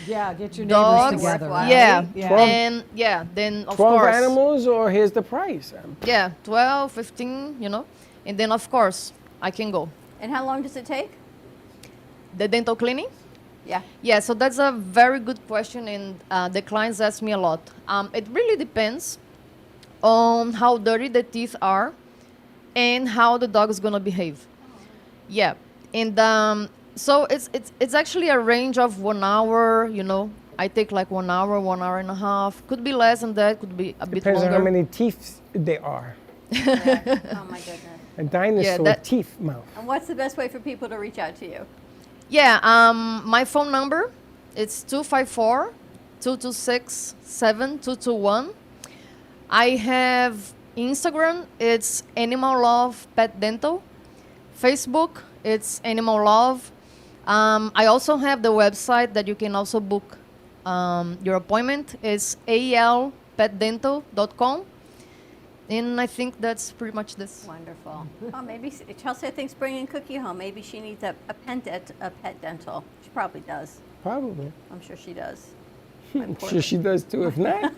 yeah, get your neighbors dogs. together. Right? Yeah. Yeah. And yeah, then of 12 course. animals, or here's the price. Yeah, 12, 15, and then of course I can go. And how long does it take? The dental cleaning? Yeah. Yeah, so that's a very good question, and the clients ask me a lot. It really depends on how dirty the teeth are and how the dog is gonna behave. Yeah, and so it's actually a range of 1 hour. I take like 1 hour, 1 hour and a half. Could be less than that. Could be a bit Depends longer. on how many teeth there are. Oh, my goodness. A dinosaur teeth mouth. And what's the best way for people to reach out to you? Yeah, my phone number, it's 254-226-7221. I have Instagram, it's Animal Love Pet Dental. Facebook, it's Animal Love. I also have the website that you can also book your appointment. It's alpetdental.com. And I think that's pretty much this. Wonderful. Oh, maybe Chelsea thinks bringing Cookie home. Maybe she needs a pet dental. She probably does. Probably. I'm sure she does. I'm sure she does too, if not.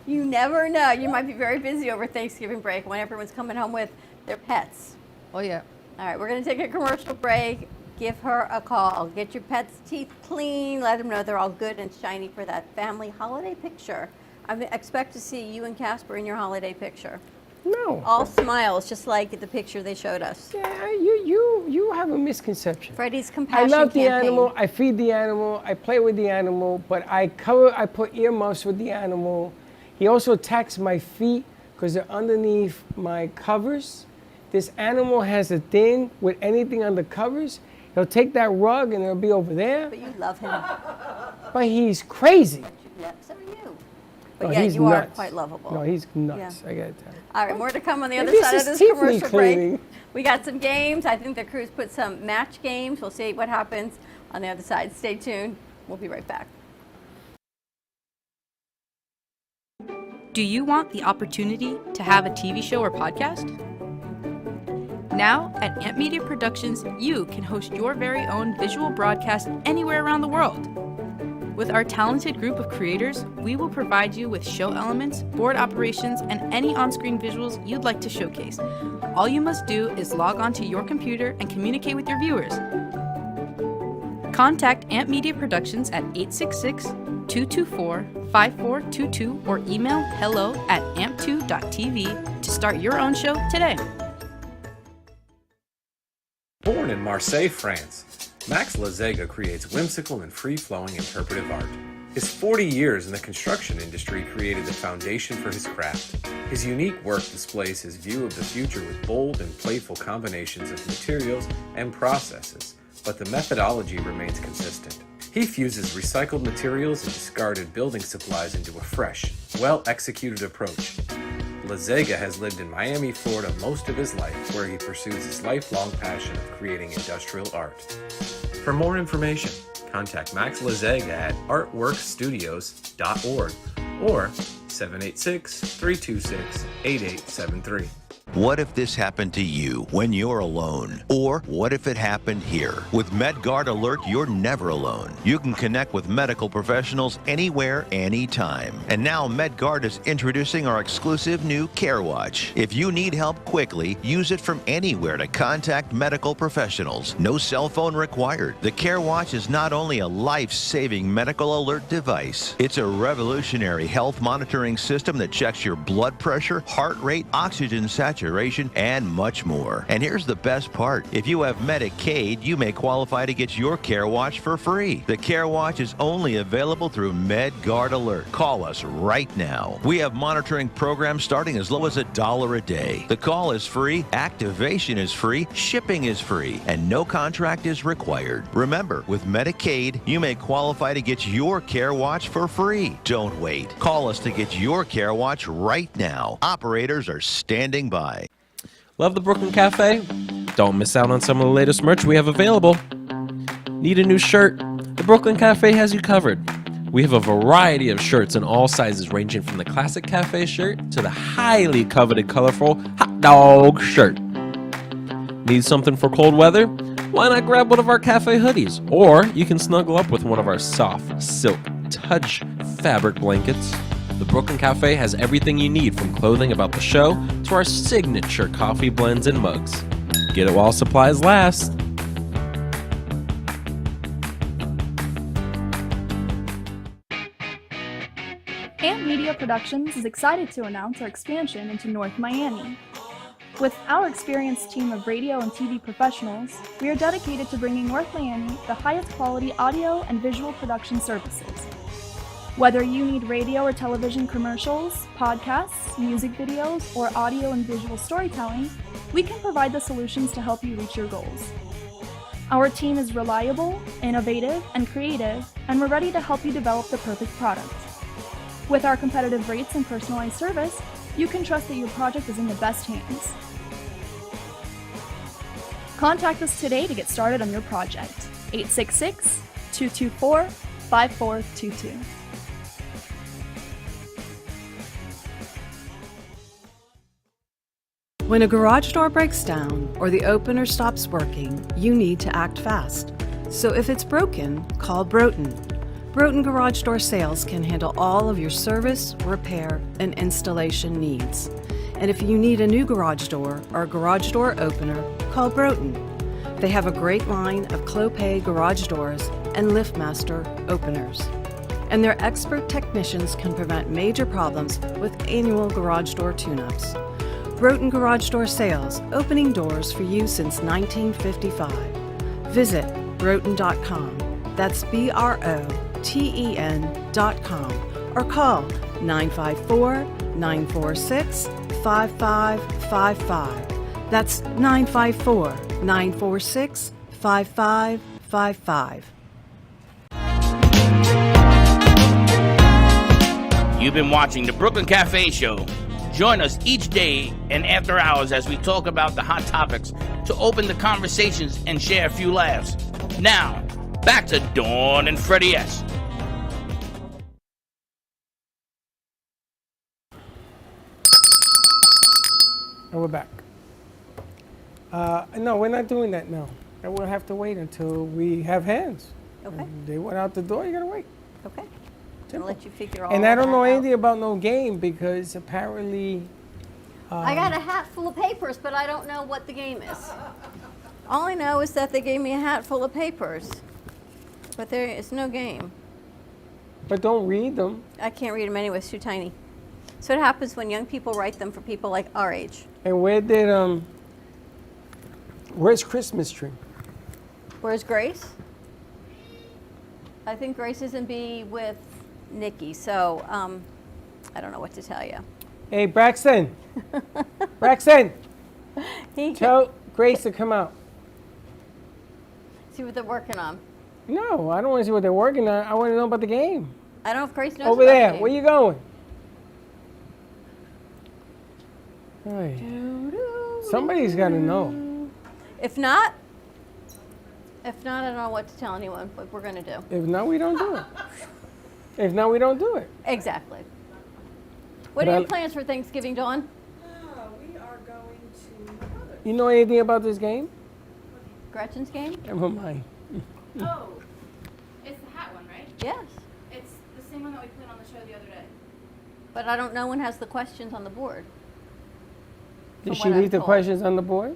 You never know. You might be very busy over Thanksgiving break when everyone's coming home with their pets. Oh, yeah. All right, we're going to take a commercial break. Give her a call. Get your pet's teeth clean. Let them know they're all good and shiny for that family holiday picture. I expect to see you and Casper in your holiday picture. No. All smiles, just like the picture they showed us. Yeah, you have a misconception. Freddie's I compassion love the campaign. animal. I feed the animal. I play with the animal. But I put earmuffs with the animal. He also attacks my feet because they're underneath my covers. This animal has a thing with anything under covers. He'll take that rug and it'll be over there. But you love him. But he's crazy. So are you. But No, yeah, he's you are nuts. quite lovable. No, he's nuts. Yeah. I gotta tell you. All right, more to come on the other Maybe side it's of this his teeth commercial need break. cleaning. We got some games. I think the crew's put some match games. We'll see what happens on the other side. Stay tuned. We'll be right back. Do you want the opportunity to have a TV show or podcast? Now, at Amp Media Productions, you can host your very own visual broadcast anywhere around the world. With our talented group of creators, we will provide you with show elements, board operations, and any on-screen visuals you'd like to showcase. All you must do is log onto your computer and communicate with your viewers. Contact Amp Media Productions at 866-224-5422 or email hello@amp2.tv to start your own show today. Born in Marseille, France, Max Lazega creates whimsical and free-flowing interpretive art. His 40 years in the construction industry created the foundation for his craft. His unique work displays his view of the future with bold and playful combinations of materials and processes, but the methodology remains consistent. He fuses recycled materials and discarded building supplies into a fresh, well-executed approach. Lazega has lived in Miami, Florida most of his life, where he pursues his lifelong passion of creating industrial art. For more information, contact Max Lazega at artworkstudios.org or 786-326-8873. What if this happened to you when you're alone? Or what if it happened here? With MedGuard Alert, you're never alone. You can connect with medical professionals anywhere, anytime. And now MedGuard is introducing our exclusive new CareWatch. If you need help quickly, use it from anywhere to contact medical professionals. No cell phone required. The CareWatch is not only a life-saving medical alert device, it's a revolutionary health monitoring system that checks your blood pressure, heart rate, oxygen saturation, and much more. And here's the best part. If you have Medicaid, you may qualify to get your CareWatch for free. The CareWatch is only available through MedGuard Alert. Call us right now. We have monitoring programs starting as low as $1 a day. The call is free, activation is free, shipping is free, and no contract is required. Remember, with Medicaid, you may qualify to get your CareWatch for free. Don't wait. Call us to get your CareWatch right now. Operators are standing by. Love the Brooklyn Cafe? Don't miss out on some of the latest merch we have available. Need a new shirt? The Brooklyn Cafe has you covered. We have a variety of shirts in all sizes, ranging from the classic cafe shirt to the highly coveted colorful hot dog shirt. Need something for cold weather? Why not grab one of our cafe hoodies? Or you can snuggle up with one of our soft silk touch fabric blankets. The Brooklyn Cafe has everything you need, from clothing about the show to our signature coffee blends and mugs. Get it while supplies last. Amp Media Productions is excited to announce our expansion into North Miami. With our experienced team of radio and TV professionals, we are dedicated to bringing North Miami the highest quality audio and visual production services. Whether you need radio or television commercials, podcasts, music videos, or audio and visual storytelling, we can provide the solutions to help you reach your goals. Our team is reliable, innovative, and creative, and we're ready to help you develop the perfect product. With our competitive rates and personalized service, you can trust that your project is in the best hands. Contact us today to get started on your project. 866-224-5422. When a garage door breaks down or the opener stops working, you need to act fast. So if it's broken, call Broughton. Broughton Garage Door Sales can handle all of your service, repair, and installation needs. And if you need a new garage door or garage door opener, call Broughton. They have a great line of Clopay garage doors and LiftMaster openers. And their expert technicians can prevent major problems with annual garage door tune-ups. Broughton Garage Door Sales, opening doors for you since 1955. Visit Broughton.com. That's BROTEN.com. Or call 954-946-5555. That's 954-946-5555. You've been watching the Brooklyn Cafe Show. Join us each day and after hours as we talk about the hot topics to open the conversations and share a few laughs. Now, back to Dawn and Freddie S. we're back. No, we're not doing that now. And we'll have to wait until we have hands. Okay. They went out the door, you gotta wait. Okay. I'll let you figure all And I don't that know out. anything about no game because apparently. I got a hat full of papers, but I don't know what the game is. All I know is that they gave me a hat full of papers, but there is no game. But don't read them. I can't read them anyway, it's too tiny. So what happens when young people write them for people like our age? And where's Christmas tree? Where's Grace? I think Grace is in B with Nikki, so I don't know what to tell you. Hey, Braxton. Braxton. He Tell Grace to come out. see what they're working on. No, I don't want to see what they're working on. I want to know about the game. I don't know if Grace knows Over about there. the game. Where you going? Hey. Somebody's got to know. If not, I don't know what to tell anyone, what we're going to do. If not, we don't do it. If not, we don't do it. Exactly. What But are I- your plans for Thanksgiving, Dawn? You know anything about this game? Gretchen's game? Never mind. Oh, it's the hat one, right? Yes. It's the same one that we played on the show the other day. But I don't know when has the questions on the board. Did From she what I'm leave the told. questions on the board?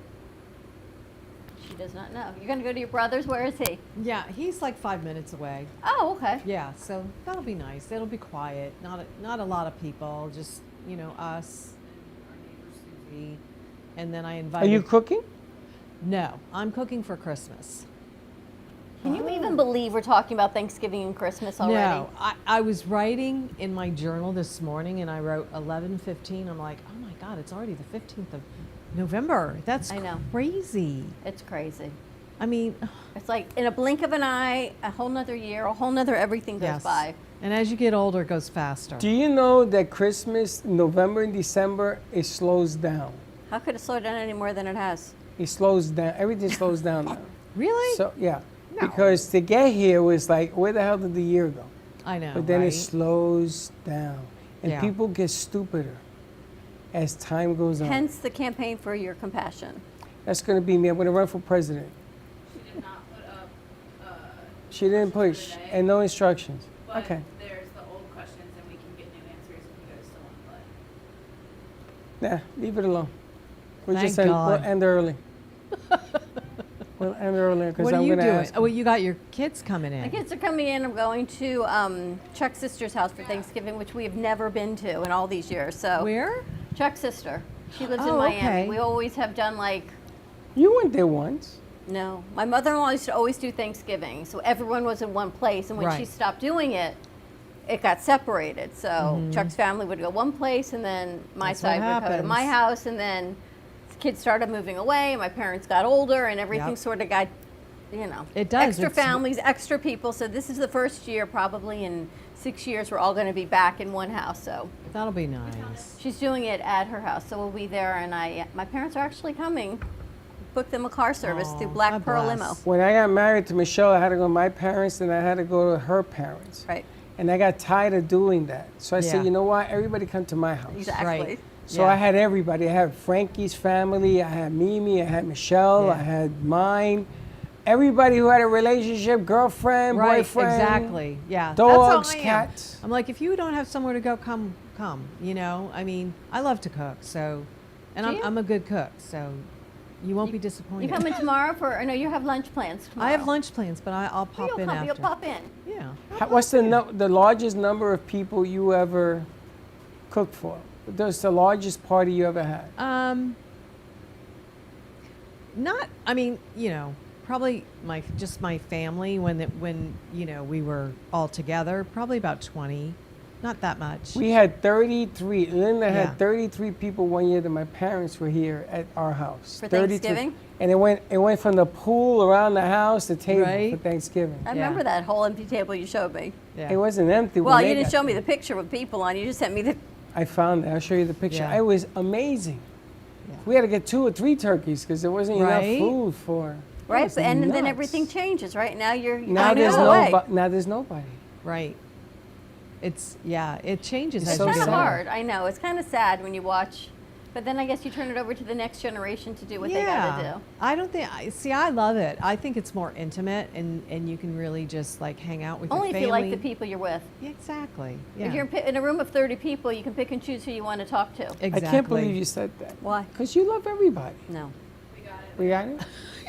She does not know. You're going to go to your brother's? Where is he? Yeah, he's like 5 minutes away. Oh, okay. Yeah, so that'll be nice. It'll be quiet. Not a lot of people. Just us, our neighbor Susie, and then I Are invited. you cooking? No, I'm cooking for Christmas. Can you even believe we're talking about Thanksgiving and Christmas already? No, I was writing in my journal this morning, and I wrote 11:15. I'm like, oh my God, it's already the 15th of November. That's crazy. It's crazy. I mean, it's like in a blink of an eye, a whole nother year, a whole nother everything goes yes. by. And as you get older, it goes faster. Do you know that Christmas, November and December, it slows down? How could it slow down any more than it has? It slows down. Everything slows down now. Really? So yeah, because to get here was like, where the hell did the year go? I know. But then right? it slows down, and Yeah. people get stupider as time goes on. Hence the campaign for your compassion. That's going to be me. I'm going to run for president. She did not put up. She didn't push, and no instructions. But Okay. there's the old questions, and we can get new answers if you guys still want to play. Nah, leave it alone. We'll Thank just end, we'll God. end early. We'll end early because What are I'm you going to doing? ask. Oh, well, you got your kids coming in. My kids are coming in. I'm going to Chuck's sister's house for Thanksgiving, which we have never been to in all these years. So Where? Chuck's sister. She lives in Oh, Miami. okay. We always have done like. You went there once. No, my mother-in-law used to always do Thanksgiving, so everyone was in one place. And when she Right. stopped doing it, it got separated. So Mhm. Chuck's family would go one place, and then my That's what side would go to my happens. house, and then the kids started moving away. And my parents got older, and everything Yep. sort of got, It does. extra It's- families, extra people. So this is the first year, probably in 6 years, we're all going to be back in one house. So That'll be nice. she's doing it at her house, so we'll be there. And my parents are actually coming. Booked them a car service through Black Pearl Limo. When I got married to Michelle, I had to go to my parents and I had to go to her parents. Right. And I got tired of doing that. So I Yeah. said, you know what? Everybody come to my house. Exactly. Right. So Yeah. I had everybody. I had Frankie's family. I had Mimi. I had Michelle. I had mine. Everybody who had a relationship, girlfriend, Right, boyfriend. exactly. Yeah. Dogs, That's how I am. cats. I'm like, if you don't have somewhere to go, come. I mean, I love to cook, so, and Do you? I'm a good cook, so you won't be disappointed. You coming tomorrow for? Or no, you have lunch plans tomorrow. I have lunch plans, but I'll pop You'll in come, after. You'll pop in. Yeah. What's the largest number of people you ever cooked for? What's the largest party you ever had? I mean, probably just my family when we were all together, probably about 20, not that much. We had 33. Linda Yeah. had 33 people one year that my parents were here at our house. For 33. Thanksgiving? And it went from the pool around the house to table Right. for Thanksgiving. I remember that whole empty table you showed me. It wasn't empty. Well, when you they didn't got show me there. the picture with people on. You just sent me the. I found it. I'll show you the picture. Yeah. It was amazing. We had to get 2 or 3 turkeys because there wasn't Right. enough food for. it Right, was and then nuts. everything changes. Right now you're Now on there's your way. Now there's nobody. Right. It changes. It's as so you It's get kind of older. hard. I know. It's kind of sad when you watch But then I guess you turn it over to the next generation to do what they Yeah. got to do. I don't think. I love it. I think it's more intimate, and you can really just like hang out with Only your if family. you like the people you're with. Exactly. If Yeah. you're in a room of 30 people, you can pick and choose who you want to talk to. Exactly. I can't believe you said that. Why? Because you love everybody. No. We got it?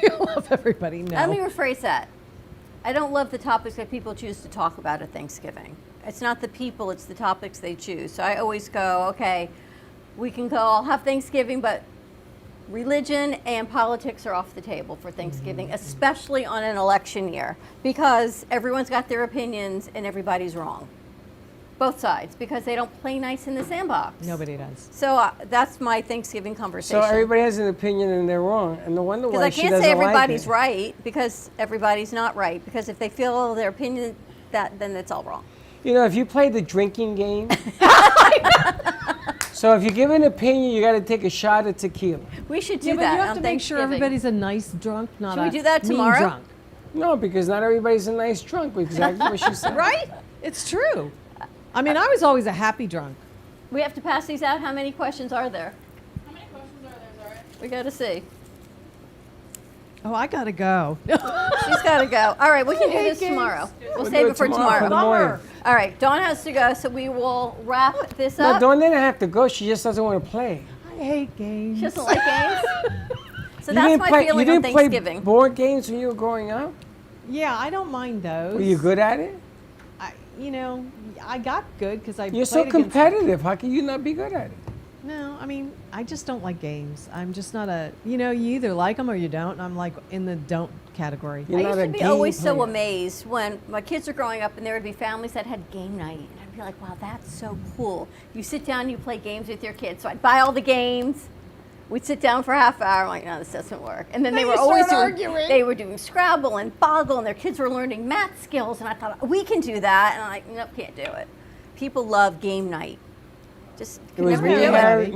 You love everybody. No. Let me rephrase that. I don't love the topics that people choose to talk about at Thanksgiving. It's not the people, it's the topics they choose. So I always go, okay, we can go, I'll have Thanksgiving, but religion and politics are off the table for Thanksgiving, especially on an election year, because everyone's got their opinions and everybody's wrong. Both sides, because they don't play nice in the sandbox. Nobody does. So that's my Thanksgiving conversation. So everybody has an opinion and they're wrong. And no wonder Because why I she can't doesn't say everybody's like it. right, because everybody's not right. Because if they feel their opinion, then it's all wrong. You know, if you play the drinking game, so if you give an opinion, you got to take a shot of tequila. We should do Yeah, but that you have on to make sure Thanksgiving. everybody's a nice drunk, not Should a we do that mean tomorrow? drunk. No, because not everybody's a nice drunk. Exactly what she said. Right? It's true. I mean, I was always a happy drunk. We have to pass these out. How many questions are there? How many questions are there, Zara? We got to see. Oh, I gotta go. She's got to go. All right, we can do this tomorrow. We'll save it for tomorrow. For the morning. All right, Dawn has to go, so we will wrap this No, up. Dawn didn't have to go. She just doesn't want to play. I hate games. She doesn't like games. So You that's didn't my play, feeling you on didn't play Thanksgiving. board games when you were growing up? Yeah, I don't mind those. Were you good at it? I got good because I. You're so played against- competitive. How can you not be good at it? No, I mean, I just don't like games. I'm just not a. You either like them or you don't. And I'm like in the don't category. I used to be always so amazed when my kids were growing up and there would be families that had game night. And I'd be like, wow, that's so cool. You sit down, you play games with your kids. So I'd buy all the games. We'd sit down for a half hour. I'm like, no, this doesn't work. And then they Then were you always start doing, arguing. they were doing Scrabble and Boggle, and their kids were learning math skills. And I thought, we can do that. And I'm like, nope, can't do it. People love game night. Just It could was never me, do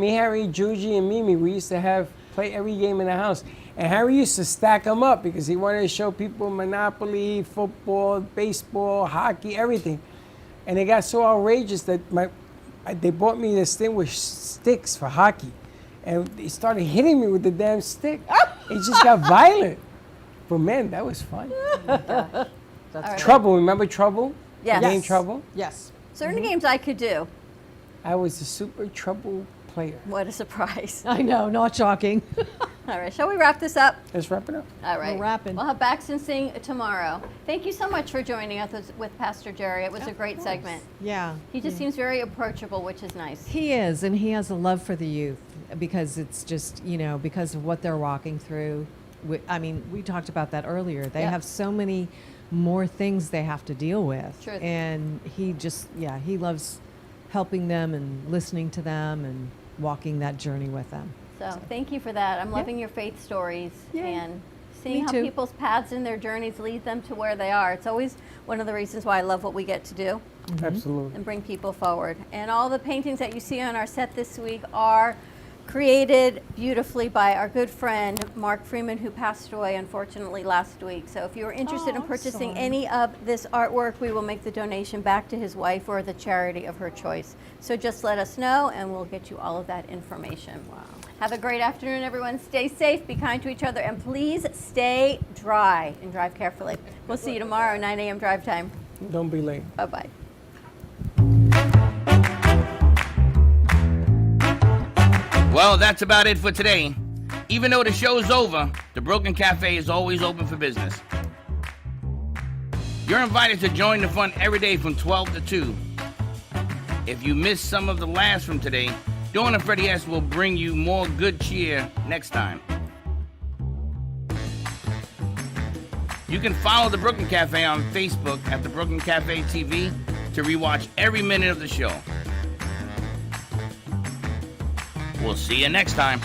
it. Harry, Juji, and Mimi. We used to play every game in the house. And Harry used to stack them up because he wanted to show people Monopoly, football, baseball, hockey, everything. And it got so outrageous that they bought me this thing with sticks for hockey. And they started hitting me with the damn stick. It just got violent. But man, that was fun. Trouble, remember Trouble? Yes. The game Trouble? Yes. Certain games I could do. I was a super Trouble player. What a surprise. I know, not shocking. All right, shall we wrap this up? Let's wrap it up. All right. We're wrapping. We'll have Baxton Sing tomorrow. Thank you so much for joining us with Pastor Jerry. It was a great segment. Yeah. He just seems very approachable, which is nice. He is, and he has a love for the youth because it's just, because of what they're walking through. We talked about that earlier. They Yep. have so many more things they have to deal with. True. And he just, he loves helping them and listening to them and walking that journey with them. So thank you for that. I'm loving your faith stories and seeing Me how too. people's paths and their journeys lead them to where they are. It's always one of the reasons why I love what we get to do. Absolutely. And bring people forward. And all the paintings that you see on our set this week are created beautifully by our good friend Mark Freeman, who passed away unfortunately last week. So if you're interested in purchasing any of this artwork, we will make the donation back to his wife or the charity of her choice. So just let us know and we'll get you all of that information. Wow. Have a great afternoon, everyone. Stay safe, be kind to each other, and please stay dry and drive carefully. We'll see you tomorrow, 9 a.m. drive time. Don't be late. Bye-bye. Well, that's about it for today. Even though the show's over, the Broken Cafe is always open for business. You're invited to join the fun every day from 12 to 2. If you missed some of the laughs from today, Dawn and Freddie S. will bring you more good cheer next time. You can follow the Brooklyn Cafe on Facebook at the Brooklyn Cafe TV to rewatch every minute of the show. We'll see you next time.